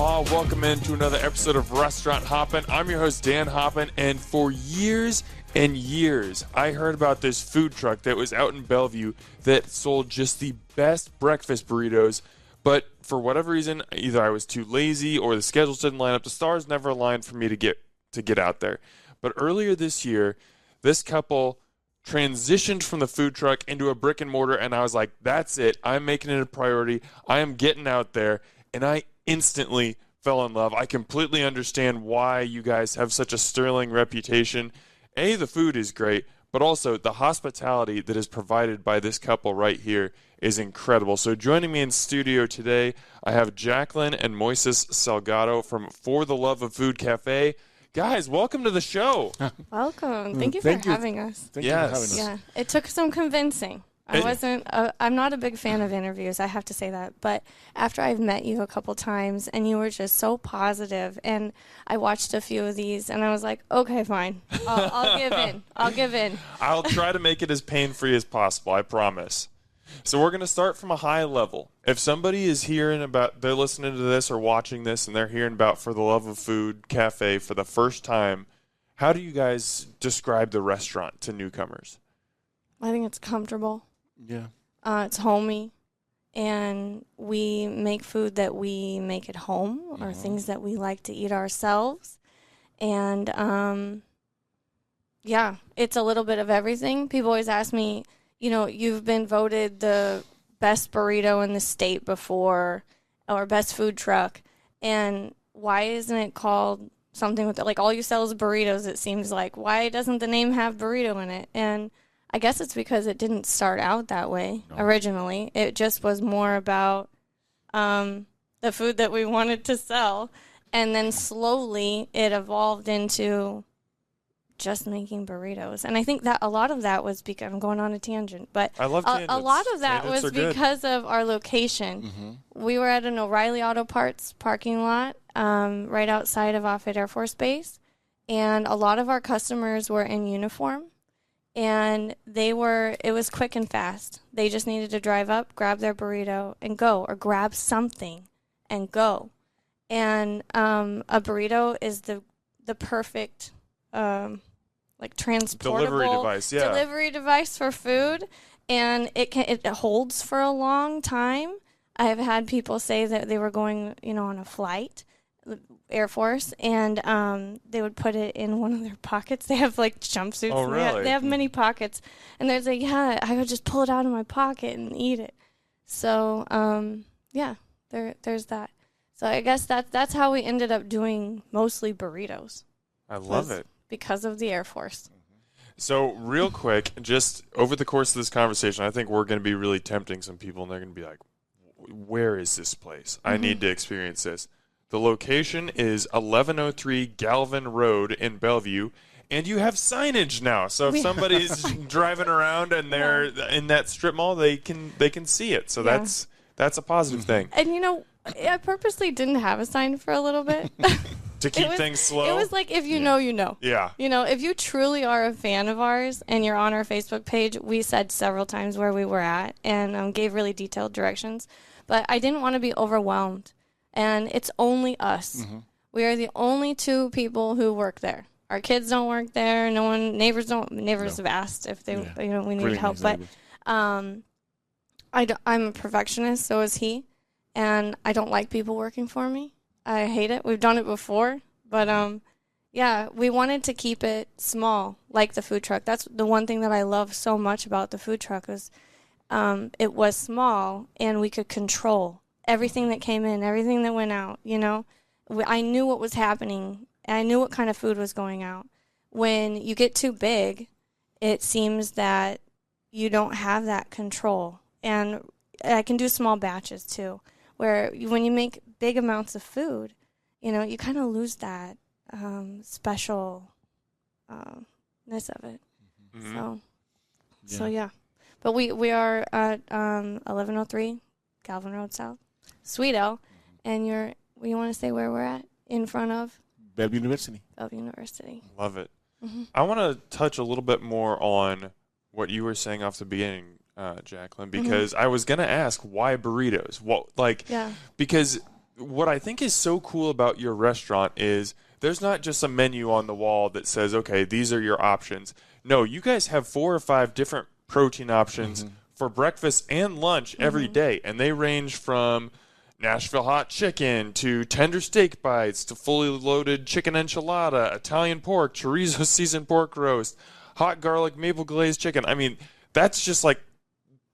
Omaha. Welcome into another episode of Hurrdat Hoppen. I'm your host, Dan Hoppen, and for years and years, I heard about this food truck that was out in Bellevue that sold just the best breakfast burritos, but for whatever reason, either I was too lazy or the schedules didn't line up. The stars never aligned for me to get out there. But earlier this year, this couple transitioned from the food truck into a brick and mortar, and I was like, that's it. I'm making it a priority. I am getting out there, and I instantly fell in love. I completely understand why you guys have such a sterling reputation. A, the food is great, but also the hospitality that is provided by this couple right here is incredible. So joining me in studio today, I have Jacklyn and Moises Salgado from For the Love of Food Cafe. Guys, welcome to the show. Welcome. Thank you for having us. Thank you for having us. Yeah, it took some convincing. I'm not a big fan of interviews, I have to say that. But after I've met you a couple times and you were just so positive, and I watched a few of these and I was like, okay, fine. I'll give in. I'll give in. I'll try to make it as pain-free as possible, I promise. So we're going to start from a high level. If somebody is hearing about, they're listening to this or watching this, and they're hearing about For the Love of Food Cafe for the first time, how do you guys describe the restaurant to newcomers? I think it's comfortable. Yeah. It's homey. And we make food that we make at home or things that we like to eat ourselves. And, yeah, it's a little bit of everything. People always ask me, you know, you've been voted the best burrito in the state before or best food truck. And why isn't it called something with it? Like, all you sell is burritos, it seems like. Why doesn't the name have burrito in it? And I guess it's because it didn't start out that way originally. It just was more about the food that we wanted to sell. And then slowly it evolved into just making burritos. And I think that a lot of that was because I'm going on a tangent, but I love tangents. A lot of that Tangents was are good. because of our location. We were at an O'Reilly Auto Parts parking lot right outside of Offutt Air Force Base, and a lot of our customers were in uniform, and it was quick and fast. They just needed to drive up, grab their burrito, and go, or grab something and go. And a burrito is the perfect like transportable delivery device for food, and it holds for a long time. I have had people say that they were going, on a flight, Air Force, and they would put it in one of their pockets. They have like jumpsuits. Oh, really? They have many pockets, and they're like, yeah, I would just pull it out of my pocket and eat it. So yeah, there's that. So I guess that's how we ended up doing mostly burritos. I love it. Because of the Air Force. So real quick, just over the course of this conversation, I think we're going to be really tempting some people, and they're going to be like, where is this place? I need to experience this. The location is 1103 Galvin Road in Bellevue, and you have signage now. So if somebody's driving around and they're in that strip mall, they can see it. So that's a positive thing. And I purposely didn't have a sign for a little bit. To keep things slow? It was like, if you know, you know. Yeah. If you truly are a fan of ours and you're on our Facebook page, we said several times where we were at and gave really detailed directions. But I didn't want to be overwhelmed. And it's only us. We are the only two people who work there. Our kids don't work there. Neighbors have asked if they, we need help. But I'm a perfectionist, so is he. And I don't like people working for me. I hate it. We've done it before, but we wanted to keep it small, like the food truck. That's the one thing that I love so much about the food truck is it was small, and we could control everything that came in, everything that went out. I knew what was happening, and I knew what kind of food was going out. When you get too big, it seems that you don't have that control, and I can do small batches too, where when you make big amounts of food, you kind of lose that specialness of it. So yeah. But we are at 1103 Galvin Road South, Sweeto, and you want to say where we're at? In front of? Bellevue University. Bellevue University. Love it. I want to touch a little bit more on what you were saying off the beginning, Jacklyn, because I was going to ask why burritos. Because what I think is so cool about your restaurant is there's not just a menu on the wall that says, okay, these are your options. No, you guys have 4 or 5 different protein options for breakfast and lunch every day, and they range from Nashville hot chicken to tender steak bites to fully loaded chicken enchilada, Italian pork, chorizo seasoned pork roast, hot garlic maple glazed chicken. I mean, that's just like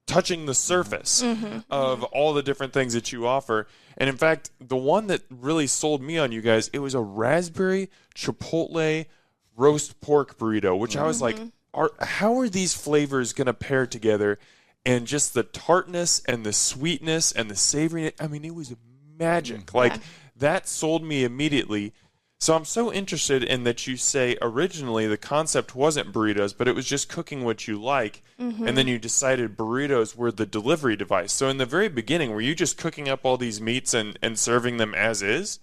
touching the surface of all the different things that you offer. And in fact, the one that really sold me on you guys, it was a raspberry chipotle roast pork burrito, which I was like, how are these flavors going to pair together? And just the tartness and the sweetness and the savory, I mean, it was magic. Like, that sold me immediately. So I'm so interested in that you say originally the concept wasn't burritos, but it was just cooking what you like, and then you decided burritos were the delivery device. So in the very beginning, were you just cooking up all these meats and serving them as is?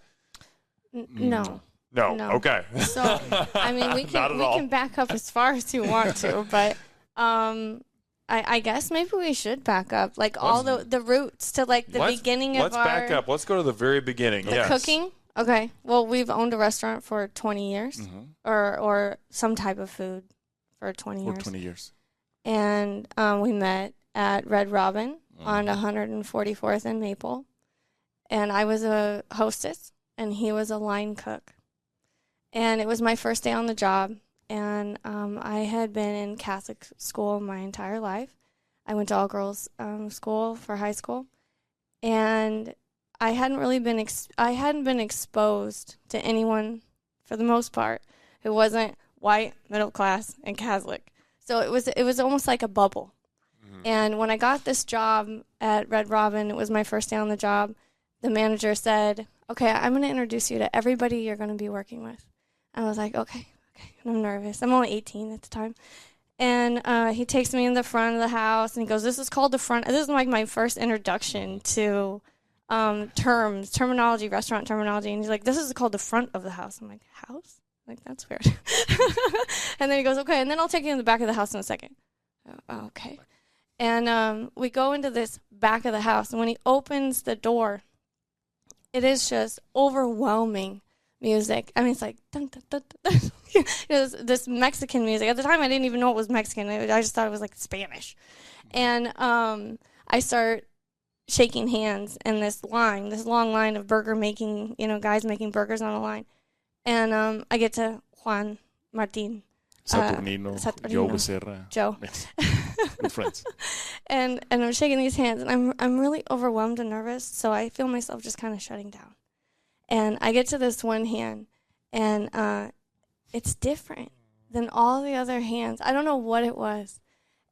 No. Okay. So, I mean, we can back up as far as you want to, but I guess maybe we should back up, like all the roots to like the beginning of our... Let's back up. Let's go to the very beginning. The cooking? Okay. Well, we've owned a restaurant for 20 years, or some type of food for 20 years. For 20 years. And we met at Red Robin on 144th and Maple, and I was a hostess, and he was a line cook. And it was my first day on the job. And I had been in Catholic school my entire life. I went to all-girls school for high school. And I hadn't really been exposed to anyone, for the most part, who wasn't white, middle class, and Catholic. So it was almost like a bubble. And when I got this job at Red Robin, it was my first day on the job, the manager said, okay, I'm going to introduce you to everybody you're going to be working with. I was like, okay. And I'm nervous. I'm only 18 at the time. And he takes me in the front of the house, and he goes, this is called the front. This is like my first introduction to terminology, restaurant terminology. And he's like, this is called the front of the house. I'm like, house? Like, that's weird. And then he goes, okay, and then I'll take you in the back of the house in a second. Oh, okay. And we go into this back of the house, and when he opens the door, it is just overwhelming music. I mean, it's like dun, dun, dun, dun. It was this Mexican music. At the time, I didn't even know it was Mexican. I just thought it was like Spanish. And I start shaking hands in this long line of burger making, guys making burgers on a line. And I get to Juan Martin. Saturnino. Joe Becerra. Joe. Good friends. And I'm shaking these hands, and I'm really overwhelmed and nervous, so I feel myself just kind of shutting down. And I get to this one hand, and it's different than all the other hands. I don't know what it was.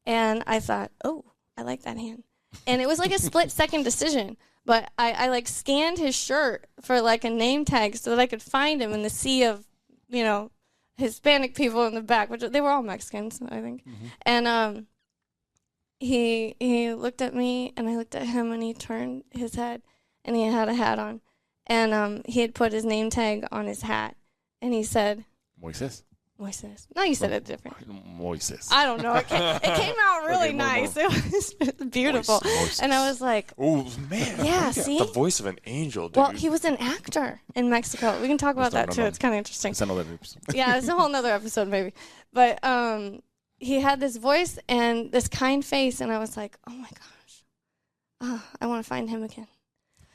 And I thought, oh, I like that hand. And it was like a split-second decision. But I like scanned his shirt for like a name tag so that I could find him in the sea of, Hispanic people in the back, which they were all Mexicans, I think. And he looked at me, and I looked at him, and he turned his head, and he had a hat on. And he had put his name tag on his hat, and he said, Moises. No, you said it different. Moises. I don't know. It came out really nice. It was beautiful. Moises. And I was like, oh, man. Yeah, see? The voice of an angel, dude. Well, he was an actor in Mexico. We can talk about that, too. It's kind of interesting. It's another episode. Yeah, it's a whole nother episode, maybe. But he had this voice and this kind face, and I was like, oh, my gosh. I want to find him again.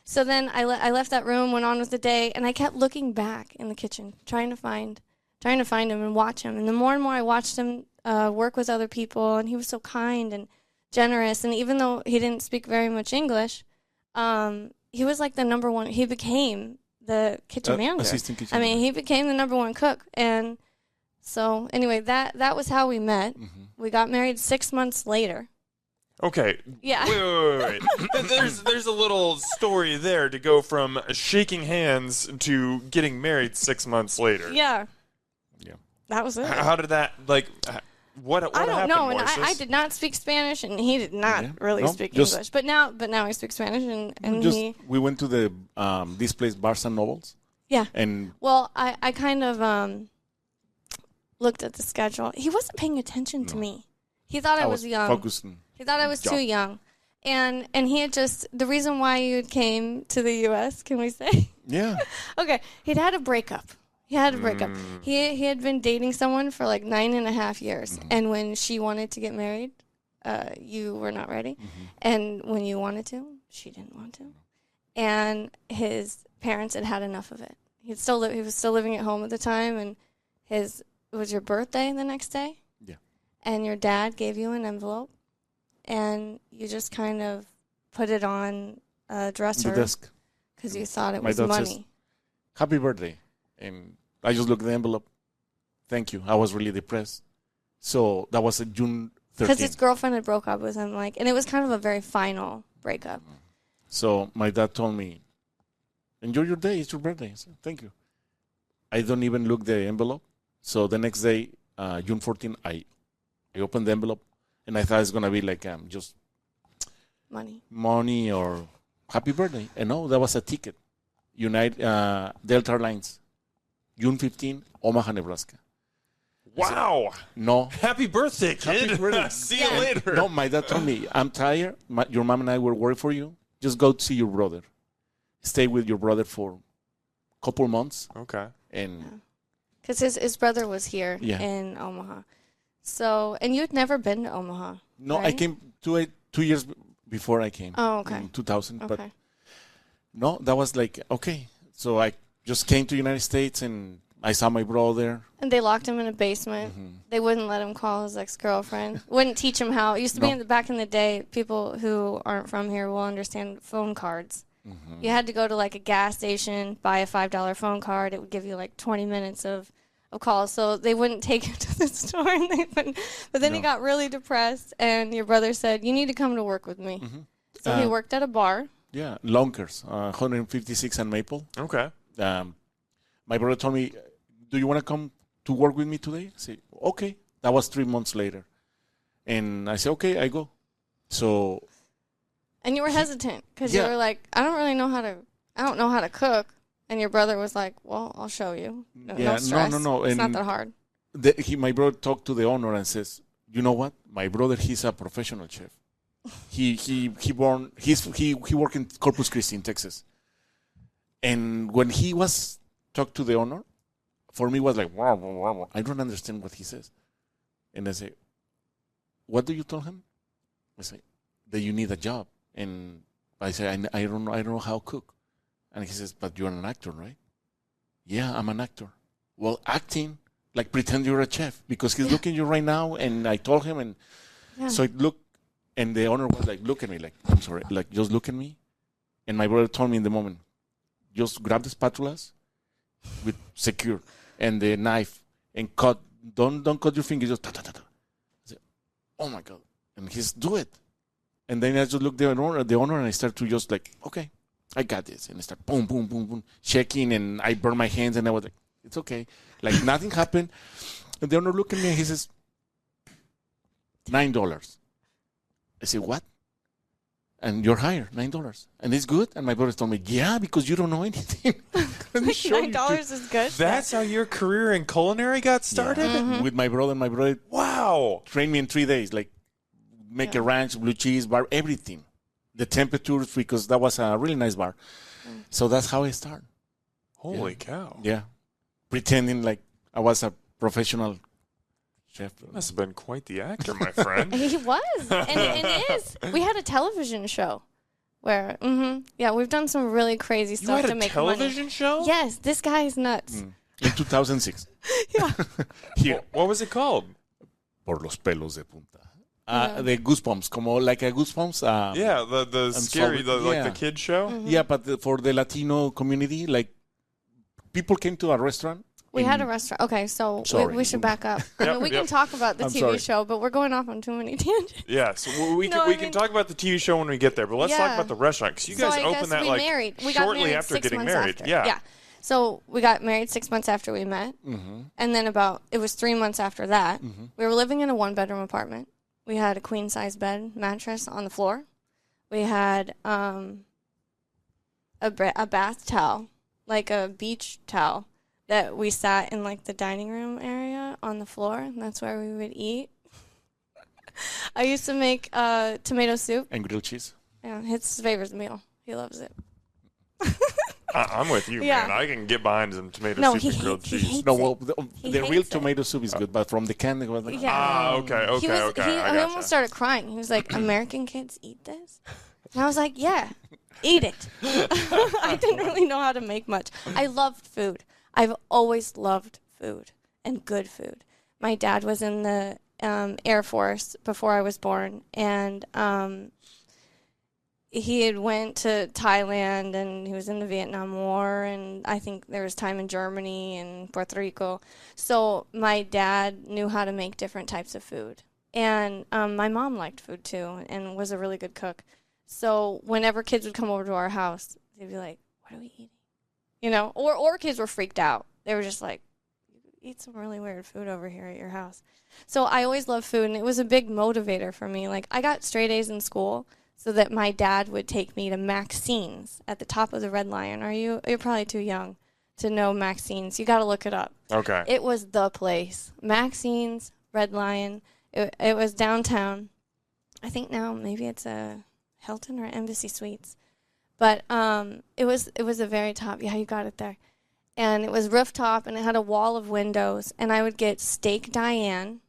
So then I left that room, went on with the day, and I kept looking back in the kitchen, trying to find him and watch him. And the more and more I watched him work with other people, and he was so kind and generous. And even though he didn't speak very much English, he was like the number one. He became the kitchen manager. Assistant kitchen manager. He became the number one cook. And so anyway, that was how we met. We got married 6 months later. Okay. Yeah. Wait. There's a little story there to go from shaking hands to getting married 6 months later. Yeah. Yeah. That was it. How did that, what I don't happened, know, and Moises? I did not speak Spanish, and he did not really speak English. But now I speak Spanish, and we went to the this place, Barnes and Nobles. Yeah. And well, I kind of looked at the schedule. He wasn't paying attention to me. He thought I was young. Focusing. He thought I was too young. And he had just, the reason why you came to the U.S., can we say? Yeah. Okay, he'd had a breakup. He had a breakup. He had been dating someone for like 9.5 years. And when she wanted to get married, you were not ready. And when you wanted to, she didn't want to. And his parents had enough of it. He was still living at home at the time, and it was your birthday the next day. Yeah. And your dad gave you an envelope, and you just kind of put it on a dresser. The desk. Because you thought it My was dad money. says, happy birthday. And I just looked at the envelope. Thank you. I was really depressed. So that was June 13th. Because his girlfriend had broke up with him, and it was kind of a very final breakup. So my dad told me, enjoy your day. It's your birthday. I said, thank you. I don't even look the envelope. So the next day, June 14th, I opened the envelope, and I thought it's going to be like just money or happy birthday. And no, that was a ticket. Delta Airlines, June 15, Omaha, Nebraska. Wow. No. Happy birthday, kid. Happy birthday. See you later. No, my dad told me, I'm tired. Your mom and I will work for you. Just go to see your brother. Stay with your brother for a couple months. Okay. And because his brother was here in Omaha. So, and you had never been to Omaha. No, right? I came 2 years before I came. Oh, okay. In 2000. Okay. But no, that was like, okay. So I just came to the United States and I saw my brother. And they locked him in a basement. They wouldn't let him call his ex-girlfriend. Wouldn't teach him how. It used to be back in the day, people who aren't from here will understand phone cards. You had to go to like a gas station, buy a $5 phone card. It would give you like 20 minutes of calls. So they wouldn't take him to the store. But then he got really depressed, and your brother said, you need to come to work with me. So he worked at a bar. Yeah, Lonkers, 156 and Maple. Okay. My brother told me, do you want to come to work with me today? I said, okay. That was 3 months later. And I said, okay, I go. So. And you were hesitant because you were like, I don't know how to cook. And your brother was like, well, I'll show you. No stress. No. It's not And that hard. My brother talked to the owner and says, you know what? My brother, he's a professional chef. He worked in Corpus Christi in Texas. And when he was talked to the owner, for me was like, wow, I don't understand what he says. And I say, what do you tell him? I say, that you need a job. And I say, I don't know how to cook. And he says, but you're an actor, right? Yeah, I'm an actor. Well, acting, like pretend you're a chef, because he's looking at you right now. And I told him, and so it looked, and the owner was like, look at me, like, I'm sorry, like, just look at me. And my brother told me in the moment, just grab the spatulas with secure and the knife and cut. Don't cut your fingers, just ta-ta-ta-ta. I said, oh my God. And he says, do it. And then I just looked at the owner, and I started to just like, okay, I got this. And I start boom, boom, boom, boom, checking, and I burned my hands, and I was like, it's okay. Like nothing happened. And the owner looked at me, and he says, $9. I said, what? And you're hired, $9. And it's good? And my brother told me, yeah, because you don't know anything. $9 is good. That's how your career in culinary got started? Yeah. With my brother, wow, trained me in 3 days, like make a ranch, blue cheese, bar, everything. The temperatures, because that was a really nice bar. So that's how I started. Holy cow. Yeah. Pretending like I was a professional chef. Must have been quite the actor, my friend. He was, and is. We had a television show where, we've done some really crazy stuff to make money. You had a television show? Yes, this guy is nuts. In 2006. Yeah. Here. What was it called? Por los pelos de punta. The Goosebumps, como like a Goosebumps. The scary, like the kid show? Yeah, but for the Latino community, like people came to a restaurant. We had a restaurant. Okay, so we should back up. We can talk about the TV show, but we're going off on too many tangents. Yeah, so we can talk about the TV show when we get there, but let's talk about the restaurant, because you guys opened that shortly after getting married. Yeah. So we got married 6 months after we met, and then it was 3 months after that. We were living in a 1-bedroom apartment. We had a queen-size bed mattress on the floor. We had a bath towel, like a beach towel, that we sat in like the dining room area on the floor. And that's where we would eat. I used to make tomato soup. And grilled cheese. Yeah, it's his favorite meal. He loves it. I'm with you, Yeah. man. I can get behind some tomato No, soup he and grilled hates, he cheese. hates No, it. well, He the real hates it. tomato soup is good, but from the can, it was like, Yeah. Okay, He was, I gotcha. almost started crying. He was like, American kids eat this? And I was like, yeah, eat it. I didn't really know how to make much. I loved food. I've always loved food and good food. My dad was in the Air Force before I was born, and he had went to Thailand, and he was in the Vietnam War, and I think there was time in Germany and Puerto Rico. So my dad knew how to make different types of food. And my mom liked food too and was a really good cook. So whenever kids would come over to our house, they'd be like, what are we eating? You know, or kids were freaked out. They were just like, you eat some really weird food over here at your house. So I always loved food, and it was a big motivator for me. Like, I got straight A's in school so that my dad would take me to Maxine's at the top of the Red Lion. You're probably too young to know Maxine's. You got to look it up. Okay. It was the place. Maxine's, Red Lion. It was downtown. I think now maybe it's a Hilton or Embassy Suites. But it was the very top. Yeah, you got it there. And it was rooftop, and it had a wall of windows. And I would get steak Diane,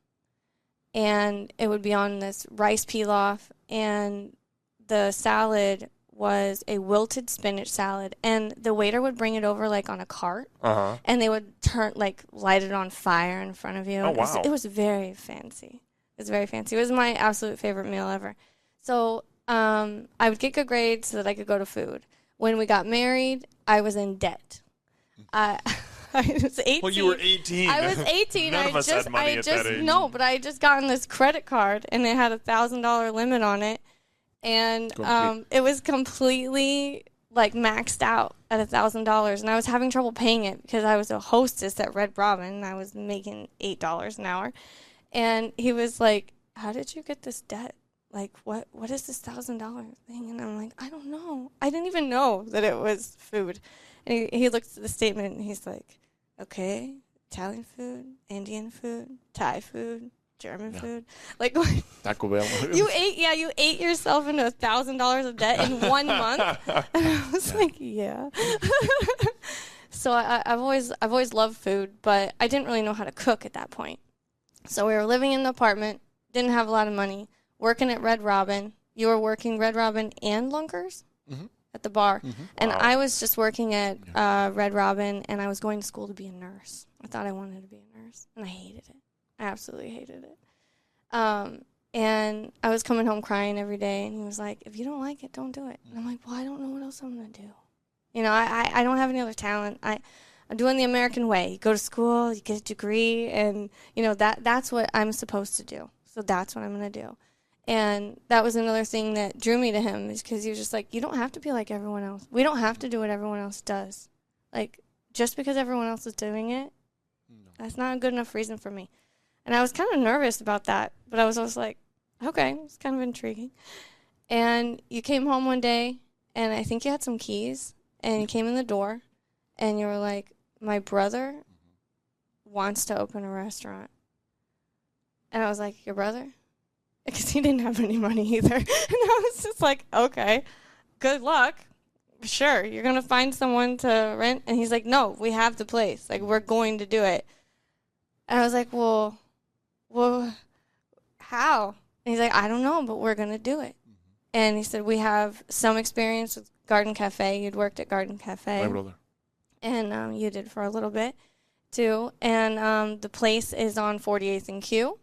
and it would be on this rice pilaf, and the salad was a wilted spinach salad, and the waiter would bring it over like on a cart, and they would light it on fire in front of you. Oh, wow. It was very fancy. It was very fancy. It was my absolute favorite meal ever. So I would get good grades so that I could go to food. When we got married, I was in debt. I was 18. Well, you were 18. I was 18. None of us had money at that age. No, but I had just gotten this credit card, and it had a $1,000 limit on it. And it was completely like maxed out at $1,000, and I was having trouble paying it because I was a hostess at Red Robin, and I was making $8 an hour. And he was like, "How did you get this debt? Like, what is this $1,000 thing?" And I'm like, "I don't know. I didn't even know that it was food." And he looks at the statement, and he's like, "Okay, Italian food, Indian food, Thai food, German food, like Taco Bell. you ate yourself into $1,000 of debt in 1 month." And I was like, "Yeah." So I've always loved food, but I didn't really know how to cook at that point. So we were living in the apartment, didn't have a lot of money, working at Red Robin. You were working Red Robin and Lunkers at the bar, and Wow. I was just working at Red Robin, and I was going to school to be a nurse. I thought I wanted to be a nurse, and I hated it. I absolutely hated it. And I was coming home crying every day, and he was like, "If you don't like it, don't do it." And I'm like, "Well, I don't know what else I'm going to do. You know, I don't have any other talent. I'm doing the American way. You go to school, you get a degree, and, you know, that's what I'm supposed to do. So that's what I'm going to do." And that was another thing that drew me to him, is because he was just like, "You don't have to be like everyone else. We don't have to do what everyone else does. Like, just because everyone else is doing it, that's not a good enough reason for me." And I was kind of nervous about that, but I was always like, okay, it's kind of intriguing. And you came home one day, and I think you had some keys, and you came in the door, and you were like, "My brother wants to open a restaurant." And I was like, "Your brother?" Because he didn't have any money either. And I was just like, "Okay, good luck. Sure, you're going to find someone to rent." And he's like, "No, we have the place. Like, we're going to do it." And I was like, well, how? And he's like, "I don't know, but we're going to do it." And he said, "We have some experience with Garden Cafe." You'd worked at Garden Cafe. My brother. And you did for a little bit, too. And the place is on 48th and Q.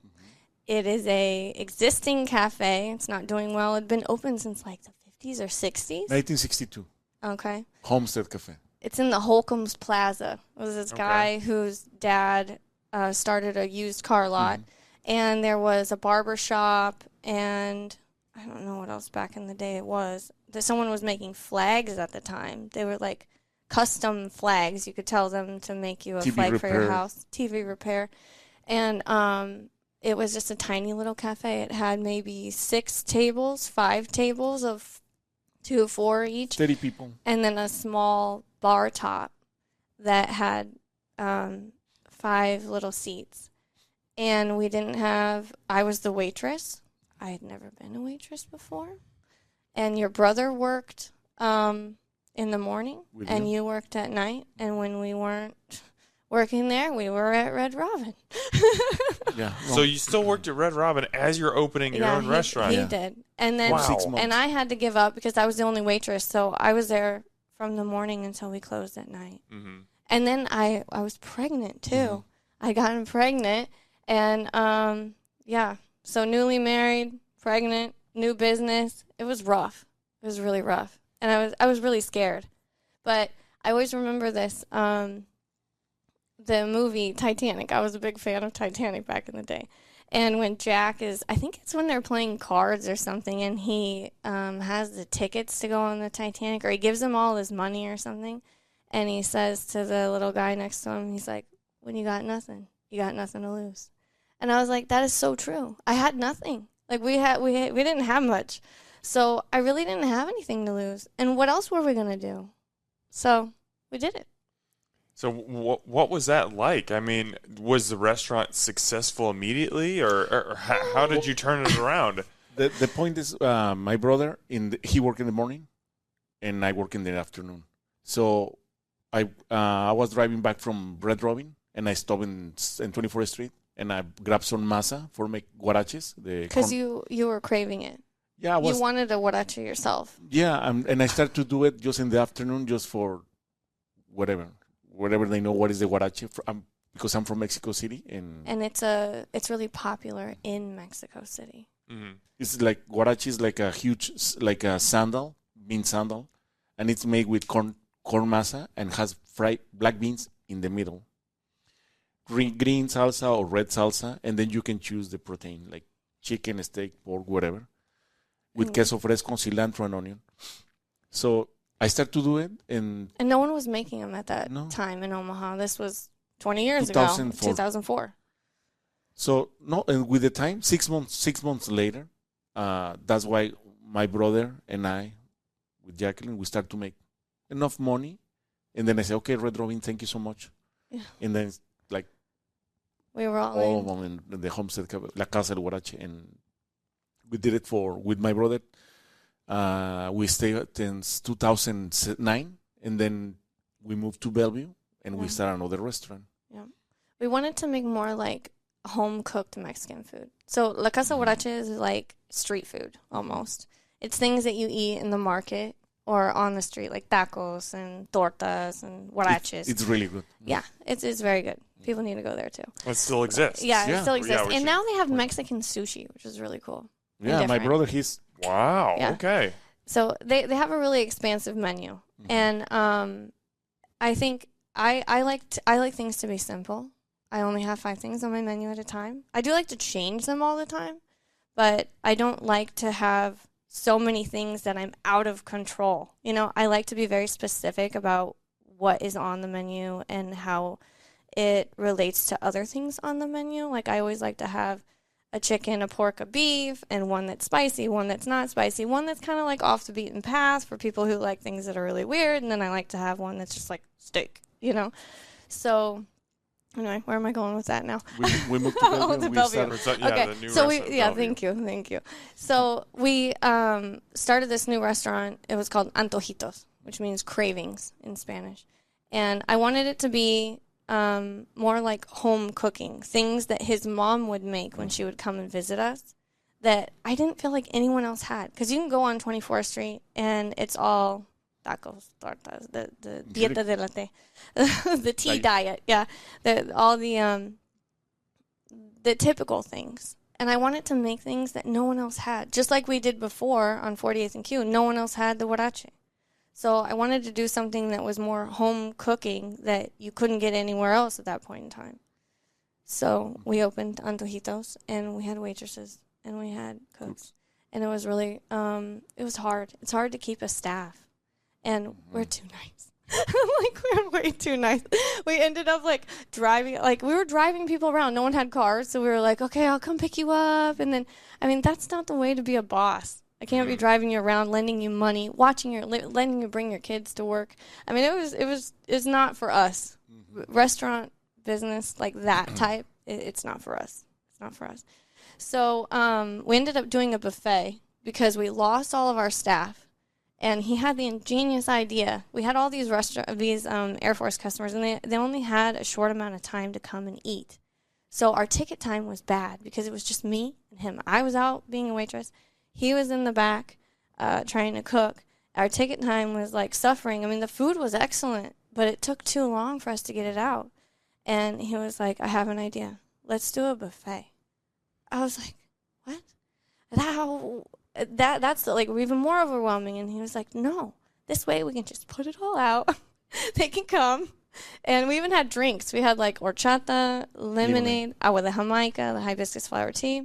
It is a existing cafe. It's not doing well. It's been open since, like, the 50s or 60s. 1962. Okay. Homestead Cafe. It's in the Holcomb's Plaza. It was this guy whose dad started a used car lot. And there was a barber shop, and I don't know what else back in the day it was. Someone was making flags at the time. They were like custom flags. You could tell them to make you a TV flag for your repair. house. TV repair. And it was just a tiny little cafe. It had maybe 5 tables of 2 or 4 each. 30 people. And then a small bar top that had 5 little seats. And I was the waitress, I had never been a waitress before. And your brother worked in the morning, and you worked at night. And when we weren't working there, we were at Red Robin. Yeah. So you still worked at Red Robin as you're opening your own restaurant? He did. And then, 6 months. and I had to give up because I was the only waitress. So I was there from the morning until we closed at night. Mm-hmm. And then I was pregnant too. I got pregnant, and so newly married, pregnant, new business. It was rough. It was really rough, and I was really scared. But I always remember this. The movie Titanic. I was a big fan of Titanic back in the day. And when Jack I think it's when they're playing cards or something, and he has the tickets to go on the Titanic, or he gives him all his money or something, and he says to the little guy next to him, he's like, when you got nothing to lose. And I was like, that is so true. I had nothing. Like we didn't have much. So I really didn't have anything to lose. And what else were we going to do? So we did it. So what was that like? I mean, was the restaurant successful immediately, or how did you turn it around? The point is, my brother, he worked in the morning, and I work in the afternoon. So I was driving back from Red Robin, and I stopped in 24th Street, and I grabbed some masa for make guaraches. Because you were craving it. Yeah, you wanted a guarache yourself. Yeah, and I started to do it just in the afternoon, just for whatever they know what is the guarache. Because I'm from Mexico City, and it's really popular in Mexico City. Mm-hmm. It's like guarache is like a huge, like a sandal, bean sandal, and it's made with corn masa and has fried black beans in the middle. Green salsa or red salsa, and then you can choose the protein, like chicken, steak, pork, whatever, with queso fresco, cilantro, and onion. So I started to do it, and no one was making them at that time in Omaha. This was 20 years ago, 2004. So and with the time, 6 months later, that's why my brother and I, with Jacklyn, we start to make enough money, and then I say, okay, Red Robin, thank you so much. Yeah. And then like we were all of them in the homestead, La Casa del Guarache, and we did it with my brother. We stayed since 2009, and then we moved to Bellevue, and we started another restaurant. Yeah, we wanted to make more like home-cooked Mexican food. So La Casa Guarache is like street food almost. It's things that you eat in the market or on the street, like tacos and tortas and huaraches. It's really good. Yeah, it's very good. People need to go there too. It still exists. Yeah, it still exists. And now they have Mexican sushi, which is really cool. Yeah, my brother, he's... Wow, okay. So they have a really expansive menu. And I think I like things to be simple. I only have 5 things on my menu at a time. I do like to change them all the time, but I don't like to have so many things that I'm out of control. You know, I like to be very specific about what is on the menu and how it relates to other things on the menu. Like I always like to have a chicken, a pork, a beef, and one that's spicy, one that's not spicy, one that's kind of like off the beaten path for people who like things that are really weird, and then I like to have one that's just like steak, you know? So... Anyway, where am I going with that now? We moved to Bellevue. The new restaurant. Thank you. So we started this new restaurant. It was called Antojitos, which means cravings in Spanish. And I wanted it to be more like home cooking, things that his mom would make when she would come and visit us that I didn't feel like anyone else had. Because you can go on 24th Street and it's all tacos, tortas, the dieta de latte, the tea diet, all the typical things. And I wanted to make things that no one else had, just like we did before on 48th and Q. No one else had the huarache. So I wanted to do something that was more home cooking that you couldn't get anywhere else at that point in time. So we opened Antojitos, and we had waitresses, and we had cooks. And it was really, it was hard. It's hard to keep a staff. And we're too nice. We're way too nice. We ended up we were driving people around. No one had cars. So we were like, okay, I'll come pick you up. And then, that's not the way to be a boss. I can't be driving you around, lending you money, letting you bring your kids to work. It's not for us. Restaurant business like that type, it's not for us. It's not for us. So we ended up doing a buffet because we lost all of our staff. And he had the ingenious idea. We had all these Air Force customers, and they only had a short amount of time to come and eat. So our ticket time was bad because it was just me and him. I was out being a waitress. He was in the back trying to cook. Our ticket time was like suffering. I mean, the food was excellent, but it took too long for us to get it out. And he was like, I have an idea. Let's do a buffet. I was like, what? That's like even more overwhelming. And he was like, no, this way we can just put it all out. They can come. And we even had drinks. We had like horchata, lemonade, agua de Jamaica, the hibiscus flower tea.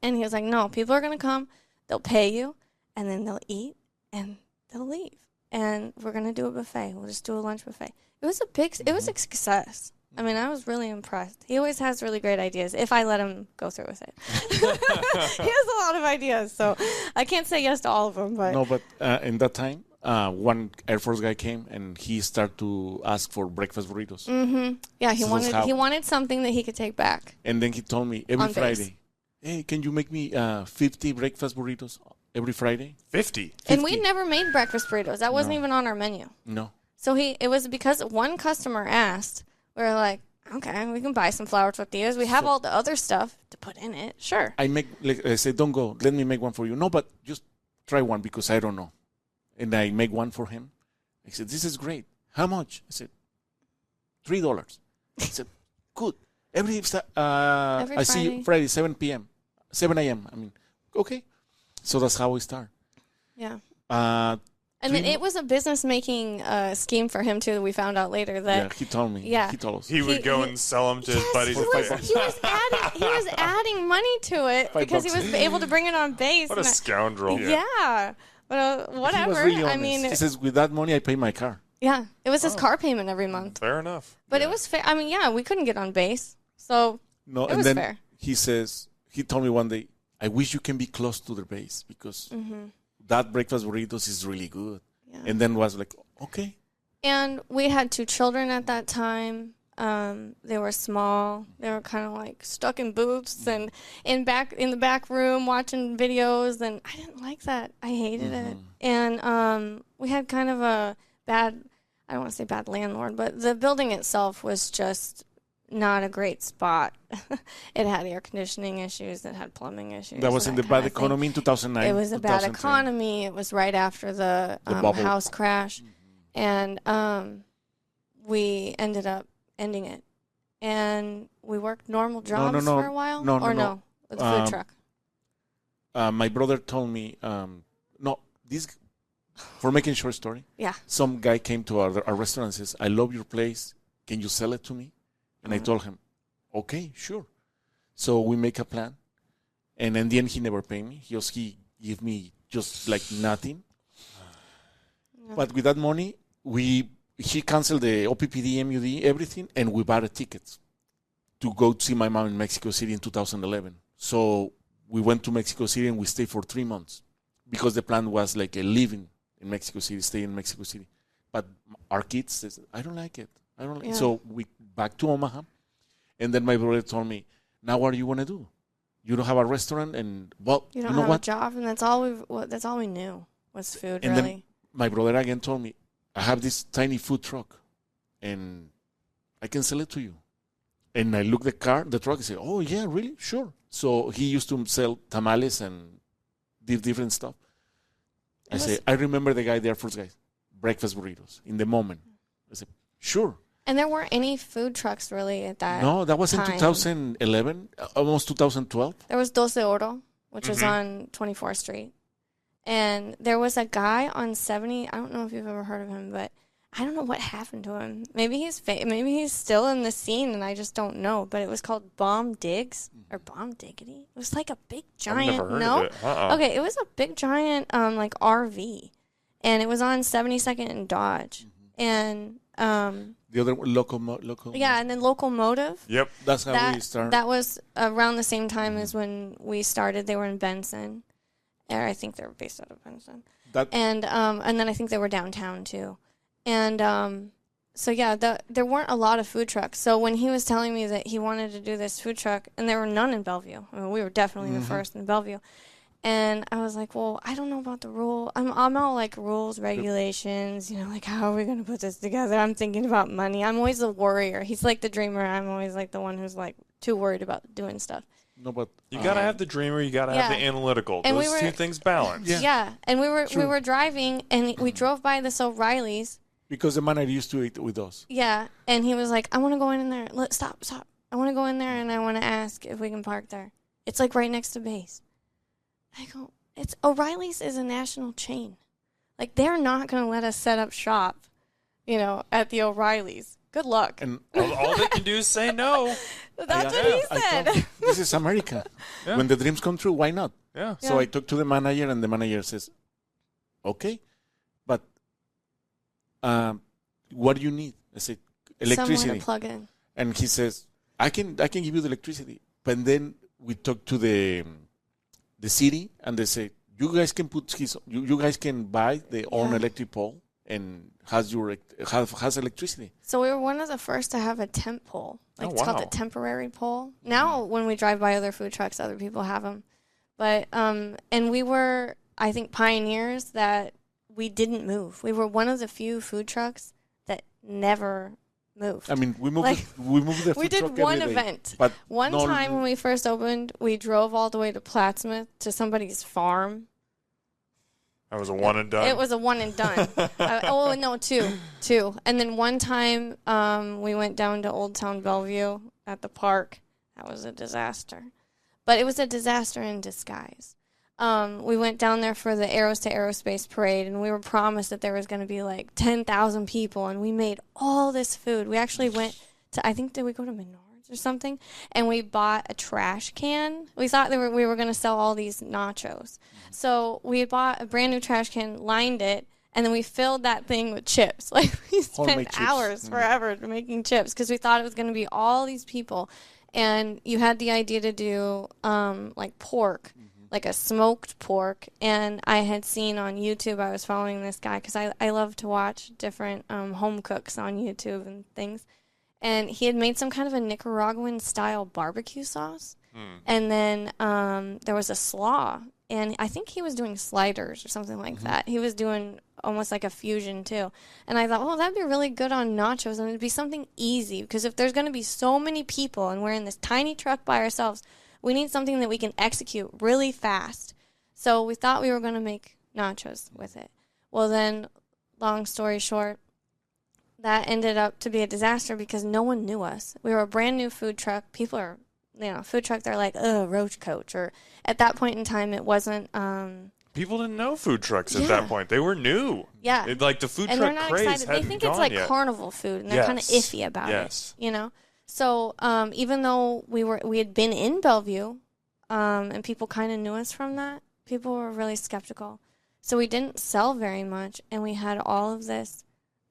And he was like, no, people are going to come. They'll pay you. And then they'll eat. And they'll leave. And we're going to do a buffet. We'll just do a lunch buffet. It was a success. I mean, I was really impressed. He always has really great ideas if I let him go through with it. He has a lot of ideas, so I can't say yes to all of them. But no, but in that time, one Air Force guy came and he started to ask for breakfast burritos. Mm-hmm. Yeah, he wanted something that he could take back. And then he told me every Friday, hey, can you make me 50 breakfast burritos every Friday? 50? And we never made breakfast burritos. That wasn't even on our menu. No. So it was because one customer asked. We were like, okay, we can buy some flour tortillas. We have all the other stuff to put in it. Sure. I said, don't go. Let me make one for you. No, but just try one because I don't know. And I make one for him. I said, this is great. How much? I said, $3. I said, good. Every I see you Friday, 7 p.m., 7 a.m. I mean, okay. So that's how we start. Yeah. And then it was a business-making scheme for him, too, that we found out later. That he told me. Yeah. He told us. He would go and sell them to his buddies. He was adding money to it because he was able to bring it on base. What a scoundrel. Yeah. But whatever. He was really honest. I mean, he says, with that money, I pay my car. Yeah. It was his car payment every month. Fair enough. But it was fair. I mean, yeah, we couldn't get on base. So it was fair. He says, he told me one day, I wish you can be close to the base because that breakfast burritos is really good. Yeah. And then was like, okay. And we had 2 children at that time. They were small. They were kind of like stuck in booths and in the back room watching videos. And I didn't like that. I hated it. And we had kind of a bad, I don't want to say bad landlord, but the building itself was just not a great spot. It had air conditioning issues. It had plumbing issues. That was in the bad economy in 2009. It was a bad economy. It was right after the house crash. And we ended up ending it. And we worked normal jobs for a while? No? With the food truck. My brother told me, for making a short story, some guy came to our restaurant and says, I love your place. Can you sell it to me? And I told him, okay, sure. So we make a plan. And in the end, he never paid me. He gave me just like nothing. But with that money, he canceled the OPPD, MUD, everything, and we bought tickets to go to see my mom in Mexico City in 2011. So we went to Mexico City and we stayed for 3 months because the plan was like a living in Mexico City, stay in Mexico City. But our kids said, I don't like it. So we back to Omaha, and then my brother told me, now what do you want to do? You don't have a restaurant, and you don't have a job, and that's all we knew was food, and really. Then my brother again told me, I have this tiny food truck, and I can sell it to you. And I look the truck, and say, oh yeah, really? Sure. So he used to sell tamales and different stuff. I remember the guy, the Air Force guy, breakfast burritos in the moment. I said, sure. And there weren't any food trucks really at that No, that was time. in 2011, almost 2012. There was Doce Oro, which was on 24th Street. And there was a guy on 70. I don't know if you've ever heard of him, but I don't know what happened to him. Maybe he's still in the scene, and I just don't know. But it was called Bomb Diggs or Bomb Diggity. It was like a big giant. I've never heard of it. Okay, it was a big giant like RV, and it was on 72nd and Dodge, and the other local. Yeah, and then Locomotive. Yep, that's how we started. That was around the same time as when we started. They were in Benson, or I think they were based out of Benson. And then I think they were downtown too. And So yeah, there weren't a lot of food trucks. So when he was telling me that he wanted to do this food truck, and there were none in Bellevue. I mean, we were definitely the first in Bellevue. And I was like, well, I don't know about the rule. I'm all like rules, regulations, you know, like how are we going to put this together? I'm thinking about money. I'm always the worrier. He's like the dreamer. I'm always like the one who's like too worried about doing stuff. No, but you gotta have the dreamer. You gotta have the analytical. And those two things balance. Yeah. And we were driving, and we drove by this O'Reilly's. Because the manager used to eat with us. Yeah, and he was like, I want to go in there. Stop. I want to go in there, and I want to ask if we can park there. It's like right next to base. I go, O'Reilly's is a national chain. Like, they're not going to let us set up shop, you know, at the O'Reilly's. Good luck. And all they can do is say no. That's what he said. This is America. Yeah. When the dreams come true, why not? Yeah. So I talked to the manager, and the manager says, okay, but what do you need? I said, electricity. Somewhere to plug in. And he says, I can give you the electricity. But then we talked to the city, and they say, you guys can you guys can buy the own electric pole and has electricity. So we were one of the first to have a tent pole. Like it's called a temporary pole. Now when we drive by other food trucks, other people have them. But and we were, I think, pioneers that we didn't move. We were one of the few food trucks that never moved. I mean, we moved the food we did truck one every day, event. But one time when we first opened, we drove all the way to Plattsmouth to somebody's farm. That was a one and done. It was a one and done. Two. And then one time we went down to Old Town Bellevue at the park. That was a disaster. But it was a disaster in disguise. We went down there for the Arrows to Aerospace parade, and we were promised that there was going to be like 10,000 people, and we made all this food. We actually went to, I think, did we go to Menards or something? And we bought a trash can. We thought we were going to sell all these nachos. So we had bought a brand new trash can, lined it, and then we filled that thing with chips. Like, we spent hours forever making chips because we thought it was going to be all these people. And you had the idea to do like pork. Like a smoked pork, and I had seen on YouTube, I was following this guy because I love to watch different home cooks on YouTube and things, and he had made some kind of a Nicaraguan style barbecue sauce, and then there was a slaw, and I think he was doing sliders or something like that. He was doing almost like a fusion too, and I thought, oh, that'd be really good on nachos, and it'd be something easy because if there's going to be so many people and we're in this tiny truck by ourselves, we need something that we can execute really fast. So we thought we were going to make nachos with it. Well, then, long story short, that ended up to be a disaster because no one knew us. We were a brand new food truck. People are, food truck, they're like, roach coach. Or at that point in time, it wasn't. People didn't know food trucks at that point. They were new. Yeah. Like the food and truck they're not craze excited. They think it's like carnival food, and they're kind of iffy about it. You know? So even though we had been in Bellevue, and people kind of knew us from that, people were really skeptical. So we didn't sell very much, and we had all of this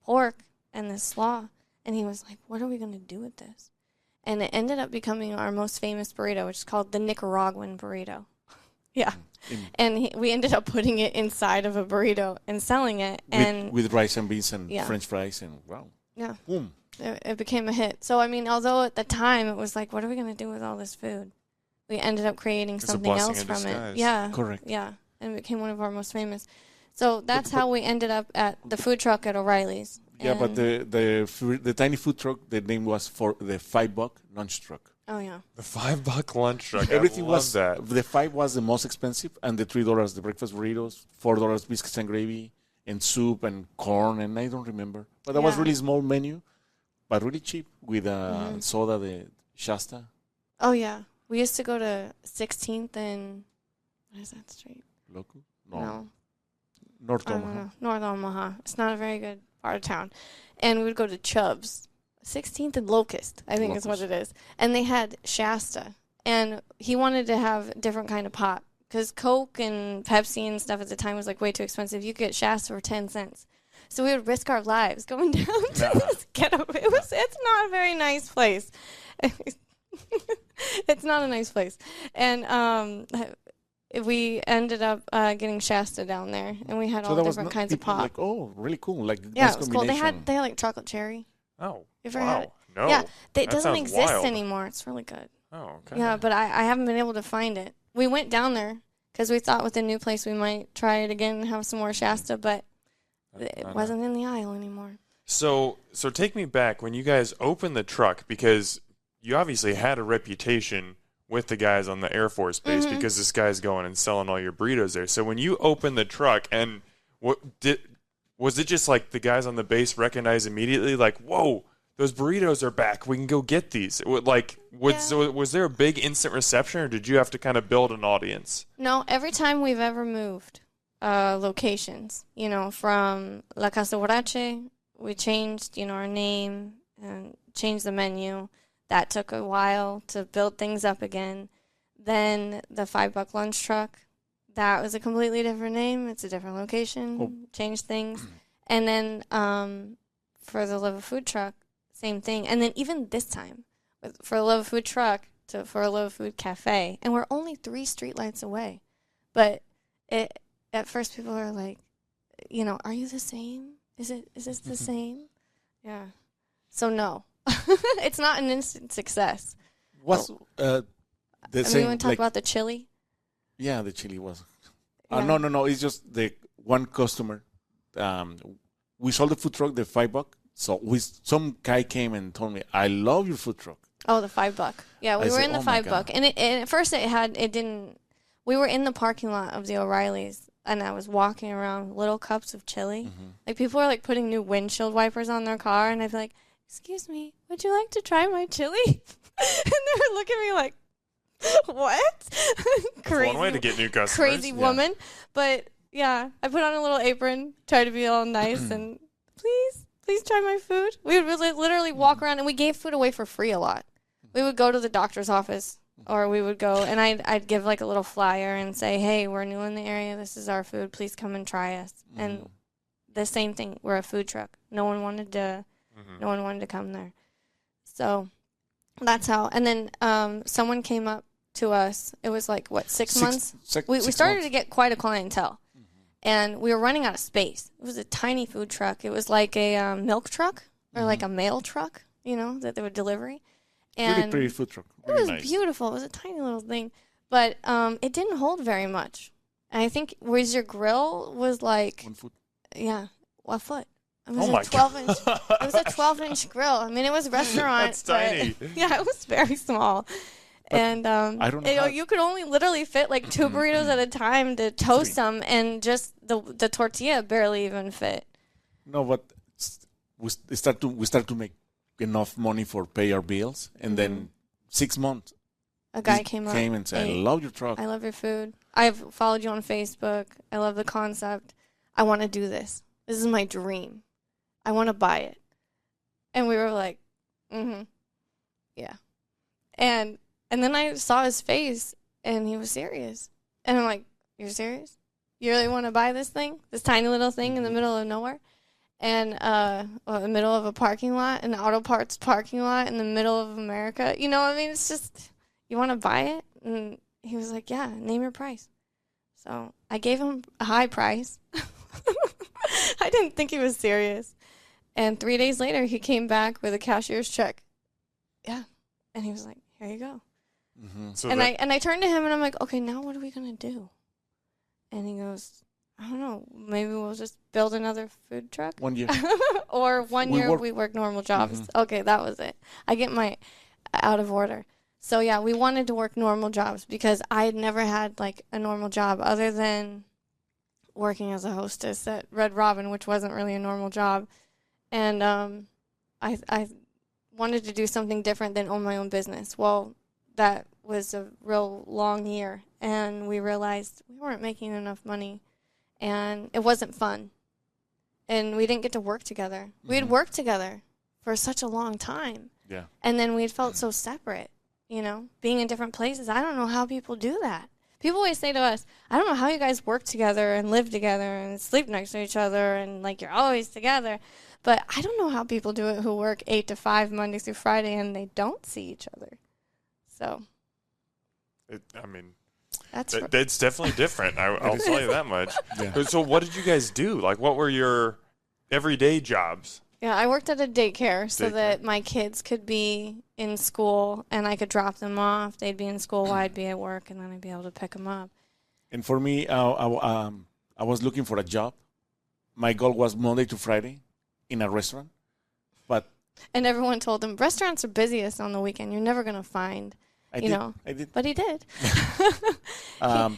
pork and this slaw. And he was like, what are we going to do with this? And it ended up becoming our most famous burrito, which is called the Nicaraguan burrito. Yeah. And we ended up putting it inside of a burrito and selling it. And with rice and beans and French fries, and wow. Yeah. Boom. It became a hit. So, I mean, although at the time it was like, what are we going to do with all this food? We ended up creating something else from it. Yeah. Correct. Yeah. And it became one of our most famous. So that's how we ended up at the food truck at O'Reilly's. Yeah, but the tiny food truck, the name was for the $5 lunch truck. Oh, yeah. The $5 lunch truck. Everything was that. The $5 was the most expensive, and the $3 the breakfast burritos, $4 biscuits and gravy, and soup and corn, and I don't remember. But that was really small menu. But really cheap with soda, the Shasta. Oh, yeah. We used to go to 16th and, what is that street? Local? No. North Omaha. North Omaha. It's not a very good part of town. And we'd go to Chubb's. 16th and Locust, I think is what it is. And they had Shasta. And he wanted to have a different kind of pop. Because Coke and Pepsi and stuff at the time was like way too expensive. You could get Shasta for 10 cents. So we would risk our lives going down to this ghetto. It's not a very nice place. It's not a nice place. And we ended up getting Shasta down there, and we had all different kinds of pop. Like, oh, really cool! Like it was cool. They had like chocolate cherry. Oh, You ever wow. had it? No. Yeah, it That doesn't sounds exist wild. anymore. It's really good. Oh, okay. Yeah, but I haven't been able to find it. We went down there because we thought with the new place we might try it again and have some more Shasta, but it wasn't in the aisle anymore. So take me back when you guys opened the truck, because you obviously had a reputation with the guys on the Air Force Base because this guy's going and selling all your burritos there. So when you opened the truck, and was it just like the guys on the base recognized immediately, like, whoa, those burritos are back, we can go get these? Was there a big instant reception, or did you have to kind of build an audience? No, every time we've ever moved locations, from La Casa Huarache, we changed, our name and changed the menu. That took a while to build things up again. Then the $5 lunch truck, that was a completely different name. It's a different location, changed things. And then for the Love of Food truck, same thing. And then even this time, for a Love of Food truck for a Love of Food cafe, and we're only 3 streetlights away. But at first people are like, are you the same? Is this the same? Yeah. So no, it's not an instant success. What's the same? You want to talk about the chili? Yeah, the chili was. Yeah. No. It's just the one customer. We sold the food truck, the $5. So some guy came and told me, "I love your food truck." Oh, the $5. Yeah, we were in the $5, and at first it didn't. We were in the parking lot of the O'Reillys, and I was walking around with little cups of chili. Like people are like putting new windshield wipers on their car, and I'd be like, "Excuse me, would you like to try my chili?" And they were looking at me like, "What?" Crazy. One way to get new customers. Crazy woman. But yeah, I put on a little apron, tried to be all nice, and please try my food. We would literally walk around, and we gave food away for free a lot. We would go to the doctor's office, or we would go, and I'd give like a little flyer and say, "Hey, we're new in the area. This is our food. Please come and try us." And the same thing. We're a food truck. No one wanted to come there. So that's how. And then someone came up to us. It was like, what, 6 months? We started to get quite a clientele. And we were running out of space. It was a tiny food truck. It was like a milk truck or like a mail truck, that they would delivery. And really pretty food truck. Really it was nice. beautiful. It was a tiny little thing. But it didn't hold very much. And I think, your grill was like... 1 foot. Yeah, 1 foot. It was Oh a my 12-inch. It was a 12-inch grill. I mean, it was a restaurant. That's tiny. Yeah, it was very small. And I don't know you could only literally fit like 2 burritos at a time to toast them, and just the tortilla barely even fit. No, but we start to make enough money for pay our bills, and then 6 months, a guy came and said, "I love your truck. I love your food. I've followed you on Facebook. I love the concept. I want to do this. This is my dream. I want to buy it." And we were like, yeah. And then I saw his face, and he was serious. And I'm like, "You're serious? You really want to buy this thing? This tiny little thing in the middle of nowhere? And in the middle of a parking lot, an auto parts parking lot in the middle of America?" It's just, you want to buy it? And he was like, "Yeah, name your price." So I gave him a high price. I didn't think he was serious. And 3 days later, he came back with a cashier's check. Yeah. And he was like, "Here you go." So and I turned to him, and I'm like, "Okay, now what are we going to do?" And he goes, "I don't know. Maybe we'll just build another food truck." 1 year. Or we work normal jobs. Okay, that was it. I get my out of order. So, yeah, we wanted to work normal jobs because I had never had, like, a normal job other than working as a hostess at Red Robin, which wasn't really a normal job. And I wanted to do something different than own my own business. Well, that was a real long year, and we realized we weren't making enough money, and it wasn't fun, and we didn't get to work together. We had worked together for such a long time, and then we had felt so separate, being in different places. I don't know how people do that. People always say to us, "I don't know how you guys work together and live together and sleep next to each other, and, like, you're always together." But I don't know how people do it who work 8 to 5 Monday through Friday and they don't see each other. So, it's definitely different. I'll tell you that much. Yeah. So what did you guys do? Like, what were your everyday jobs? Yeah, I worked at a daycare so Daycare. that my kids could be in school and I could drop them off. They'd be in school while I'd be at work, and then I'd be able to pick them up. And for me, I was looking for a job. My goal was Monday to Friday in a restaurant. But And everyone told him, restaurants are busiest on the weekend. You're never going to find, I did. But he did.